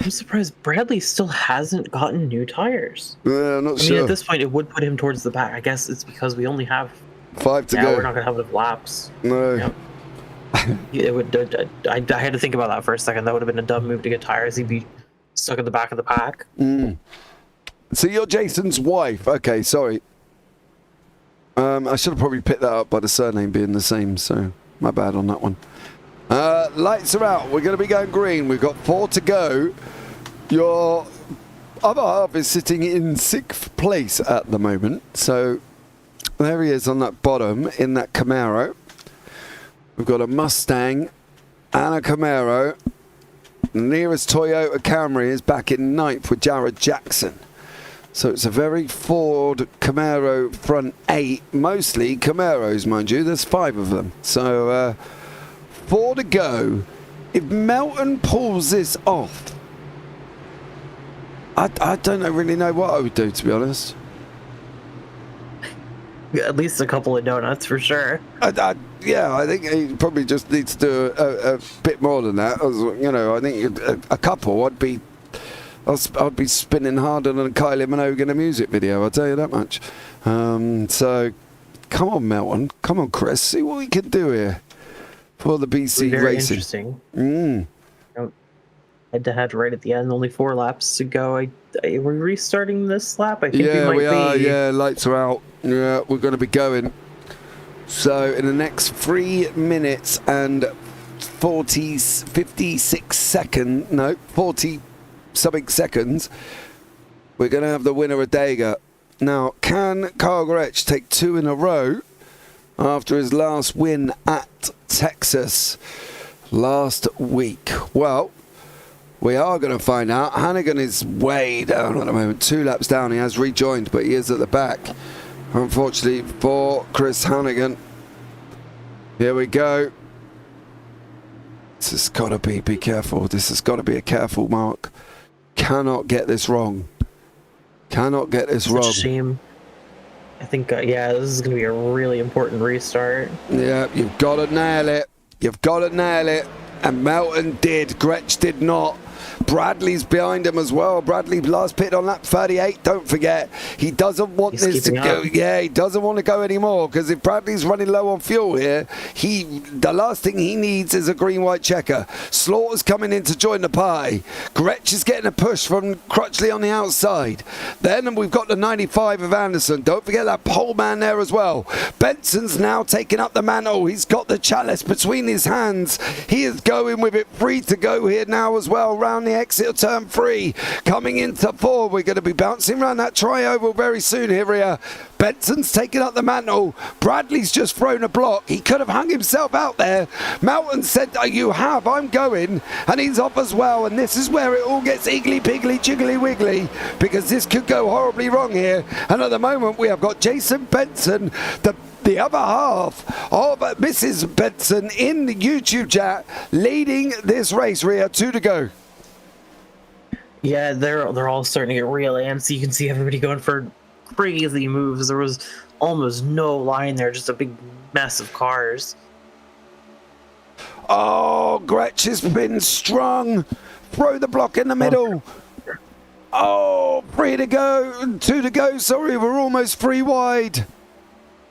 surprised Bradley still hasn't gotten new tires. Yeah, I'm not sure. I mean, at this point, it would put him towards the back. I guess it's because we only have 5 to go. We're not going to have enough laps. No. Yep. It would. I had to think about that for a second. That would have been a dumb move to get tires. He'd be stuck at the back of the pack. So you're Jason's wife. Okay, sorry. I should have probably picked that up by the surname being the same, so my bad on that one. Lights are out. We're going to be going green. We've got 4 to go. Your other half is sitting in 6th place at the moment. So there he is on that bottom in that Camaro. We've got a Mustang and a Camaro. The nearest Toyota Camry is back in 9th with Jared Jackson. So it's a very Ford Camaro front 8, mostly Camaros, mind you. There's 5 of them. So 4 to go. If Melton pulls this off, I don't really know what I would do, to be honest. At least a couple of donuts for sure. Yeah, I think he probably just needs to do a bit more than that. You know, I think a couple, I'd be spinning harder than Kylie Minogue in a music video, I'll tell you that much. So, come on, Melton. Come on, Chris. See what we can do here for the BC Very Racing. Interesting. Head-to-head right at the end. Only 4 laps to go. Are we restarting this lap? I think we are. Yeah, lights are out. Yeah, we're going to be going. So, in the next 3 minutes and 56 seconds, no, 40-something seconds, we're going to have the winner of Dega. Now, can Carl Gretsch take 2 in a row after his last win at Texas last week? Well, we are going to find out. Hannigan is way down at the moment, 2 laps down. He has rejoined, but he is at the back. Unfortunately for Chris Hannigan. Here we go. This has got to be careful. This has got to be a careful mark. Cannot get this wrong. Cannot get this wrong. Such a shame. I think, this is going to be a really important restart. Yeah, you've got to nail it. You've got to nail it. And Melton did. Gretsch did not. Bradley's behind him as well. Bradley last pit on lap 38. Don't forget, he doesn't want this to go. Yeah, he doesn't want to go anymore, because if Bradley's running low on fuel here, the last thing he needs is a green-white checker. Slaughter's coming in to join the pie. Gretsch is getting a push from Crutchley on the outside. Then we've got the 95 of Anderson. Don't forget that pole man there as well. Benson's now taking up the mantle. He's got the chalice between his hands. He is going with it free to go here now as well, round the exit of turn 3. Coming into 4, we're going to be bouncing around that tri-oval very soon here. Benson's taking up the mantle. Bradley's just thrown a block. He could have hung himself out there. Melton said, you have, I'm going. And he's off as well. And this is where it all gets iggly-piggly, jiggly-wiggly, because this could go horribly wrong here. And at the moment, we have got Jason Benson, the other half of Mrs. Benson in the YouTube chat, leading this race, Rhea. 2 to go. Yeah, they're all starting to get real antsy. You can see everybody going for crazy moves. There was almost no line there, just a big mess of cars. Oh, Gretsch has been strung. Throw the block in the middle. Oh, 3 to go. 2 to go. Sorry, we're almost 3 wide.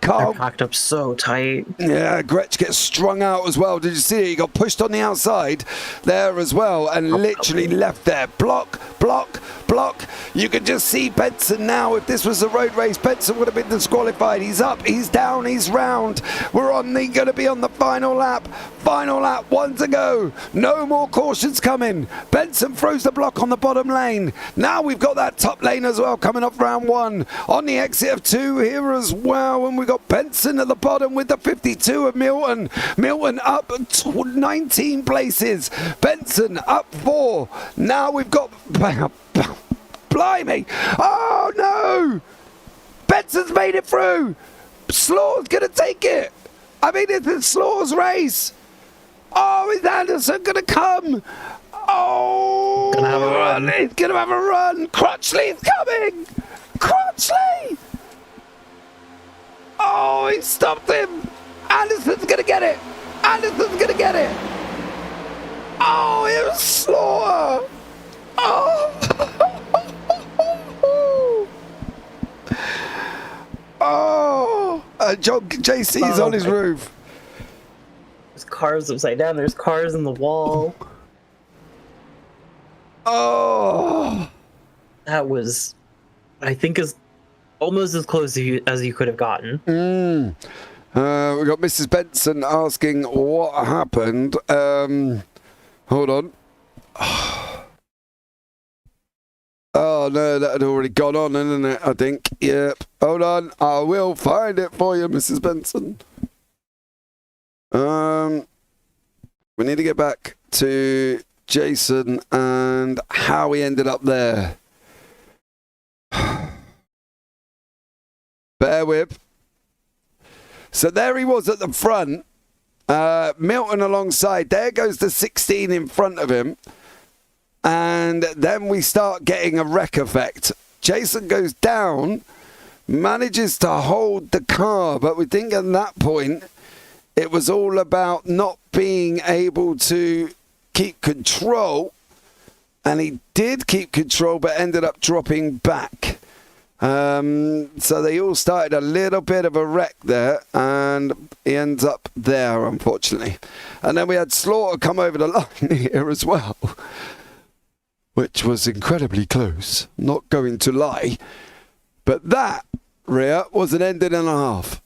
They're packed up so tight. Yeah, Gretsch gets strung out as well. Did you see it? He got pushed on the outside there as well and literally left there. Block, block, block. You can just see Benson now. If this was a road race, Benson would have been disqualified. He's up, he's down, he's round. We're going to be on the final lap. Final lap, 1 to go. No more cautions coming. Benson throws the block on the bottom lane. Now we've got that top lane as well coming off round 1. On the exit of 2 here as well. And we've got Benson at the bottom with the 52 of Milton. Milton up 19 places. Benson up 4. Now we've got... Blimey! Oh no! Benson's made it through! Slaughter's gonna take it! I mean, it's Slaughter's race! Oh, is Anderson gonna come? Oh! Gonna have a run. He's gonna have a run! Crutchley's coming! Crutchley! Oh, he stopped him! Anderson's gonna get it! Anderson's gonna get it! Oh, it was Slaughter! Oh! Oh! JC's on his roof. There's cars upside down. There's cars in the wall. Oh! That was, I think, almost as close as you could have gotten. We got Mrs. Benson asking what happened. Hold on. Oh no, that had already gone on, isn't it? I think. Yep. Hold on. I will find it for you, Mrs. Benson. We need to get back to Jason and how he ended up there. Bear with. So there he was at the front. Milton alongside. There goes the 16 in front of him. And then we start getting a wreck effect. Jason goes down, manages to hold the car, but we think at that point it was all about not being able to keep control. And he did keep control, but ended up dropping back. So they all started a little bit of a wreck there, and he ends up there, unfortunately. And then we had Slaughter come over the line here as well, which was incredibly close, not going to lie. But that, Rhea, was an ending and a half.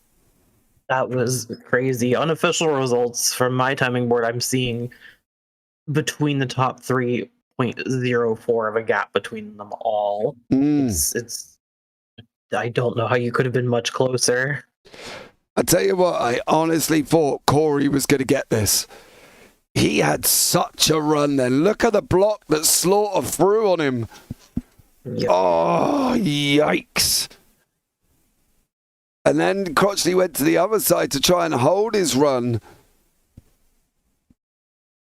That was crazy. Unofficial results from my timing board, I'm seeing between the top 3.04 of a gap between them all. It's I don't know how you could have been much closer. I tell you what, I honestly thought Corey was going to get this. He had such a run then. Look at the block that Slaughter threw on him. Yep. Oh, yikes. And then Crotchley went to the other side to try and hold his run.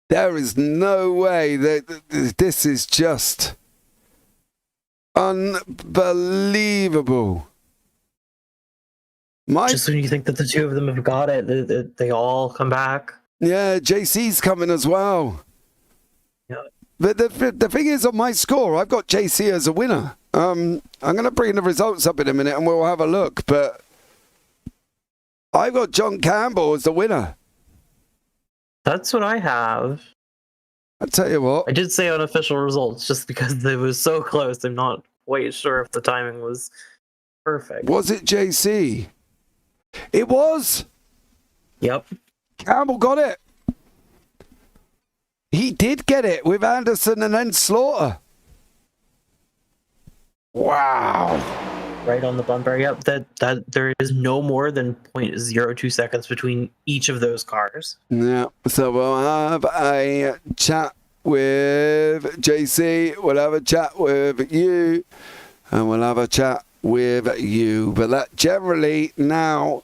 There is no way that this is just unbelievable. Just when you think that the two of them have got it, they all come back. Yeah, JC's coming as well. Yeah. But the thing is, on my score, I've got JC as a winner. I'm going to bring the results up in a minute and we'll have a look. But I've got John Campbell as the winner. That's what I have. I tell you what. I did say unofficial results just because it was so close. I'm not quite sure if the timing was perfect. Was it JC? It was. Yep. Campbell got it. He did get it with Anderson and then Slaughter. Wow. Right on the bumper. Yep. That there is no more than 0.02 seconds between each of those cars. Yeah. So we'll have a chat with JC. We'll have a chat with you. And we'll have a chat with you. But that generally now...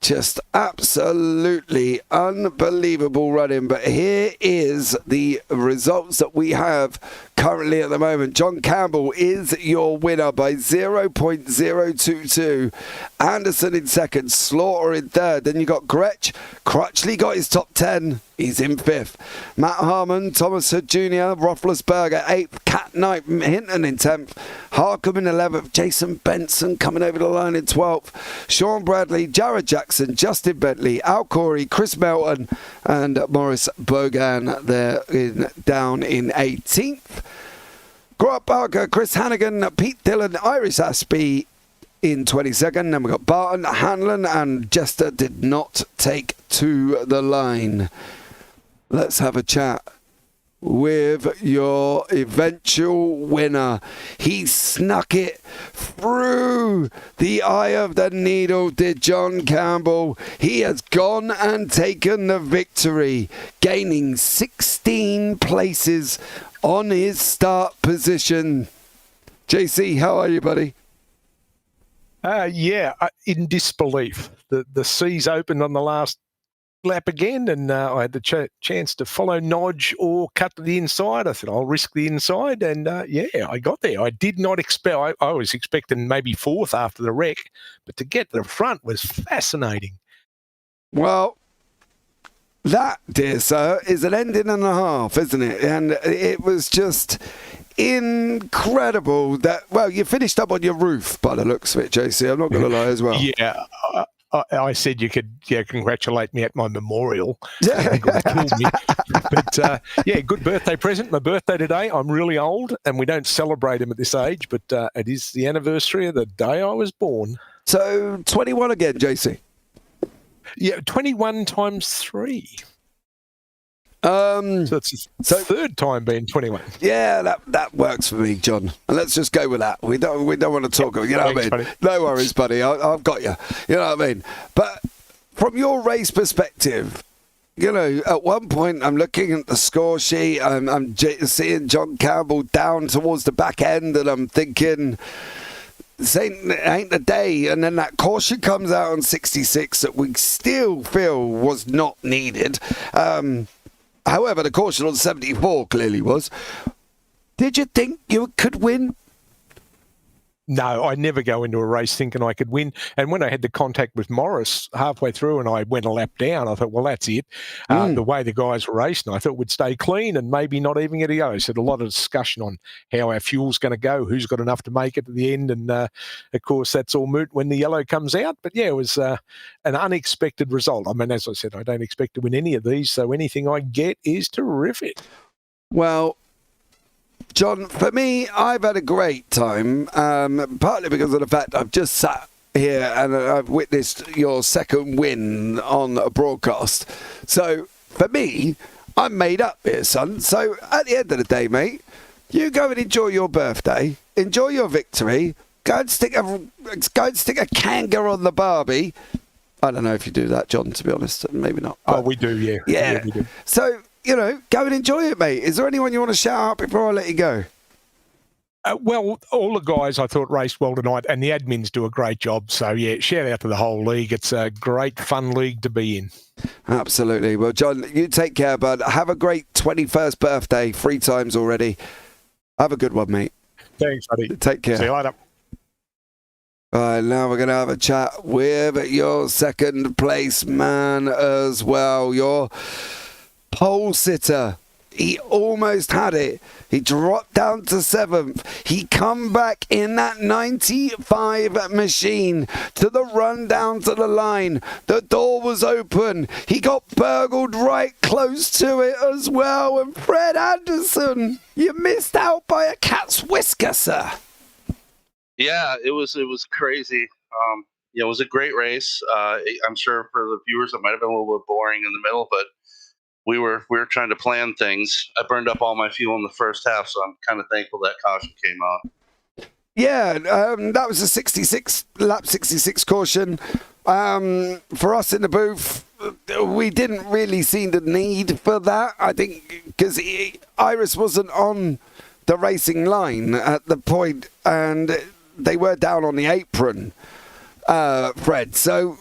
just absolutely unbelievable running. But here is the results that we have currently at the moment. John Campbell is your winner by 0.022. Anderson in second, Slaughter in third. Then you got Gretsch. Crutchley got his top 10. He's in fifth. Matt Harmon, Thomas Hood Jr., Roethlisberger 8th, Cat Knight Hinton in 10th, Harcum in 11th, Jason Benson coming over the line in 12th, Sean Bradley, Jared Jackson, Justin Bentley, Al Corey, Chris Melton, and Morris Bogan there down in 18th. Grant Parker, Chris Hannigan, Pete Dillon, Iris Aspie in 22nd. Then we got Barton, Hanlon, and Jester did not take to the line. Let's have a chat with your eventual winner. He snuck it through the eye of the needle, did John Campbell. He has gone and taken the victory, gaining 16 places on his start position. JC, how are you, buddy? In disbelief. The seas opened on the last lap again, and I had the chance to follow Nodge or cut to the inside. I said, I'll risk the inside, and I got there. I did not expect, I was expecting maybe fourth after the wreck, but to get to the front was fascinating. Well, that, dear sir, is an ending and a half, isn't it? And it was just incredible that, well, you finished up on your roof by the looks of it, JC. I'm not going to lie as well. Yeah. I said you could congratulate me at my memorial. Killed me. But, good birthday present. My birthday today. I'm really old, and we don't celebrate them at this age, but it is the anniversary of the day I was born. So, 21 again, JC? Yeah, 21 times 3. So it's the third time being 21. Yeah, that works for me, John. And let's just go with that. We don't want to talk. You know what I mean? Buddy. No worries, buddy. I've got you. You know what I mean? But from your race perspective, you know, at one point I'm looking at the score sheet. I'm seeing John Campbell down towards the back end, and I'm thinking, this ain't the day. And then that caution comes out on 66 that we still feel was not needed. However, the caution on 74 clearly was. Did you think you could win? No, I never go into a race thinking I could win. And when I had the contact with Morris halfway through and I went a lap down, I thought, well, that's it. The way the guys were racing, I thought we'd stay clean and maybe not even get a go. So a lot of discussion on how our fuel's going to go, who's got enough to make it to the end. And, of course, that's all moot when the yellow comes out. But, yeah, it was an unexpected result. I mean, as I said, I don't expect to win any of these, so anything I get is terrific. Well, John, for me, I've had a great time, partly because of the fact I've just sat here and I've witnessed your second win on a broadcast. So, for me, I'm made up here, son. So, at the end of the day, mate, you go and enjoy your birthday, enjoy your victory, go and stick a kanga on the Barbie. I don't know if you do that, John, to be honest. Maybe not. But we do, yeah. Yeah, we do. So, you know, go and enjoy it, mate. Is there anyone you want to shout out before I let you go? Well, all the guys I thought raced well tonight, and the admins do a great job. So, yeah, shout out to the whole league. It's a great, fun league to be in. Absolutely. Well, John, you take care, bud. Have a great 21st birthday. 3 times already. Have a good one, mate. Thanks, buddy. Take care. See you later. All right, now we're going to have a chat with your second place man as well. Your pole sitter He almost had it. He dropped down to 7th. He come back in that 95 machine to the run down to the line. The door was open. He got burgled right close to it as well. And Fred Anderson, you missed out by a cat's whisker, sir. Yeah, it was crazy. It was a great race. I'm sure for the viewers it might have been a little bit boring in the middle, but we were trying to plan things. I burned up all my fuel in the first half, so I'm kind of thankful that caution came out. Yeah, that was a lap 66 caution. For us in the booth, we didn't really see the need for that. I think because Iris wasn't on the racing line at the point, and they were down on the apron, Fred. So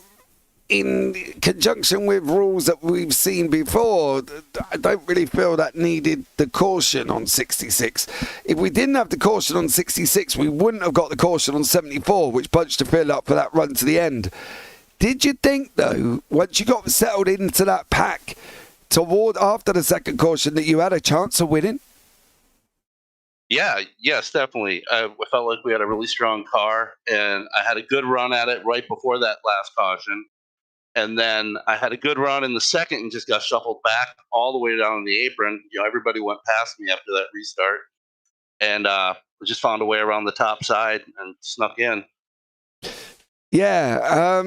in conjunction with rules that we've seen before, I don't really feel that needed the caution on 66. If we didn't have the caution on 66, we wouldn't have got the caution on 74, which punched the field up for that run to the end. Did you think, though, once you got settled into that pack after the second caution, that you had a chance of winning? Yeah, yes, definitely. I felt like we had a really strong car, and I had a good run at it right before that last caution. And then I had a good run in the second and just got shuffled back all the way down the apron. Everybody went past me after that restart. And we just found a way around the top side and snuck in. Yeah.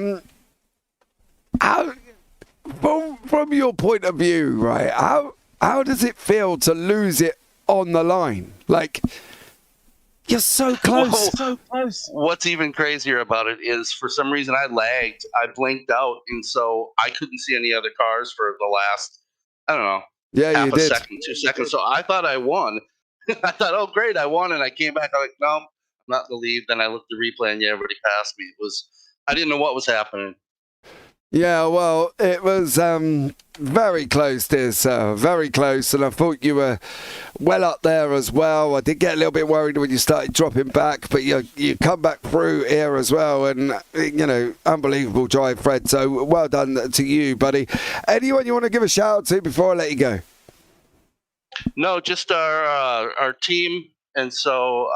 From your point of view, right, how does it feel to lose it on the line? Like, you're so close. So close. What's even crazier about it is, for some reason, I lagged. I blinked out, and so I couldn't see any other cars for the last, I don't know, half a second, 2 seconds. So I thought I won. I thought, oh, great, I won. And I came back. I'm like, no, I'm not in the lead. Then I looked at the replay, and yeah, everybody passed me. I didn't know what was happening. Yeah, well, it was very close, dear sir, very close, and I thought you were well up there as well. I did get a little bit worried when you started dropping back, but you come back through here as well, and, unbelievable drive, Fred, so well done to you, buddy. Anyone you want to give a shout out to before I let you go? No, just our team, and so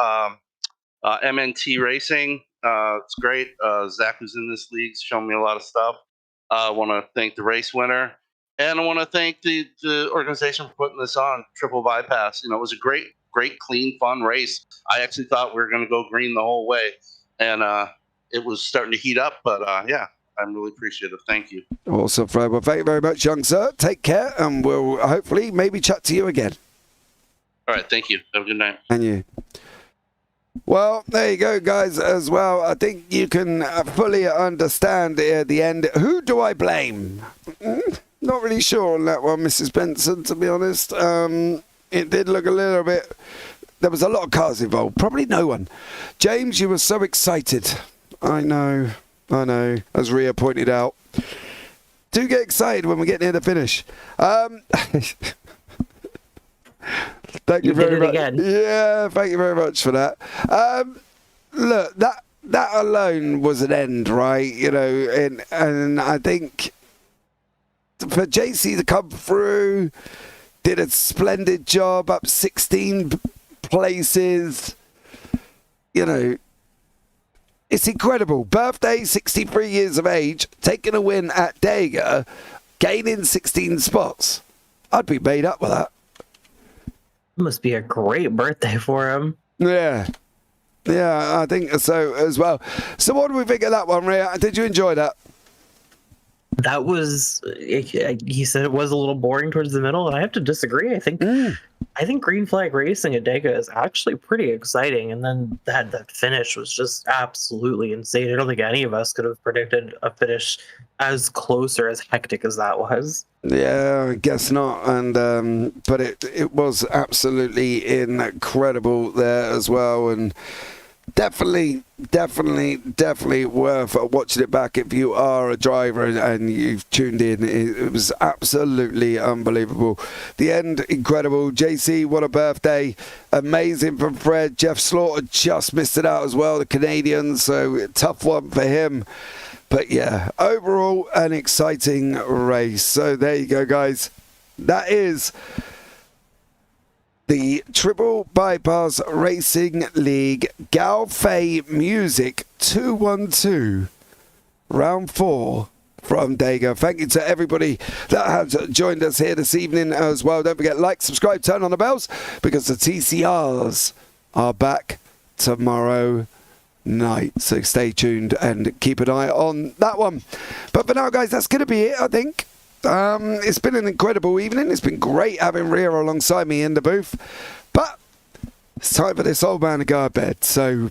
MNT Racing, it's great. Zach, who's in this league, has shown me a lot of stuff. I want to thank the race winner, and I want to thank the organization for putting this on, Triple Bypass. It was a great, clean, fun race. I actually thought we were going to go green the whole way, and it was starting to heat up, but yeah, I'm really appreciative. Thank you. Awesome, Fred. Well, thank you very much, young sir. Take care, and we'll hopefully maybe chat to you again. All right, thank you. Have a good night. And you. Well, there you go, guys, as well. I think you can fully understand at the end. Who do I blame? Not really sure on that one, Mrs. Benson, to be honest. It did look a little bit... There was a lot of cars involved. Probably no one. James, you were so excited. I know, as Rhea pointed out. Do get excited when we get near the finish. Thank you very much. Again. Yeah, thank you very much for that. Look, that alone was an end, right? And I think for JC to come through, did a splendid job, up 16 places. It's incredible. Birthday, 63 years of age, taking a win at Dega, gaining 16 spots. I'd be made up with that. Must be a great birthday for him. Yeah, I think so as well. So what do we think of that one, Rhea? Did you enjoy that? That was, he said it was a little boring towards the middle, and I have to disagree. I think green flag racing at Dega is actually pretty exciting, and then that finish was just absolutely insane. I don't think any of us could have predicted a finish as close or as hectic as that was. Yeah, I guess not. And but it was absolutely incredible there as well, and definitely worth watching it back if you are a driver and you've tuned in. It was absolutely unbelievable. The end, incredible. JC, what a birthday. Amazing from Fred. Jeff Slaughter just missed it out as well, the Canadian, so tough one for him. But yeah, overall, an exciting race. So there you go, guys. That is the Triple Bypass Racing League Gaofei Music 212, round 4 from Dega. Thank you to everybody that has joined us here this evening as well. Don't forget, like, subscribe, turn on the bells, because the TCRs are back tomorrow night. So stay tuned and keep an eye on that one. But for now, guys, that's going to be it, I think. It's been an incredible evening. It's been great having Rhea alongside me in the booth. But it's time for this old man to go to bed. So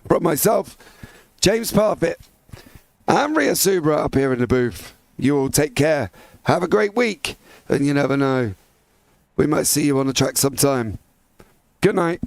from myself, James Parfitt, and Rhea Subra up here in the booth, you all take care. Have a great week. And you never know, we might see you on the track sometime. Good night.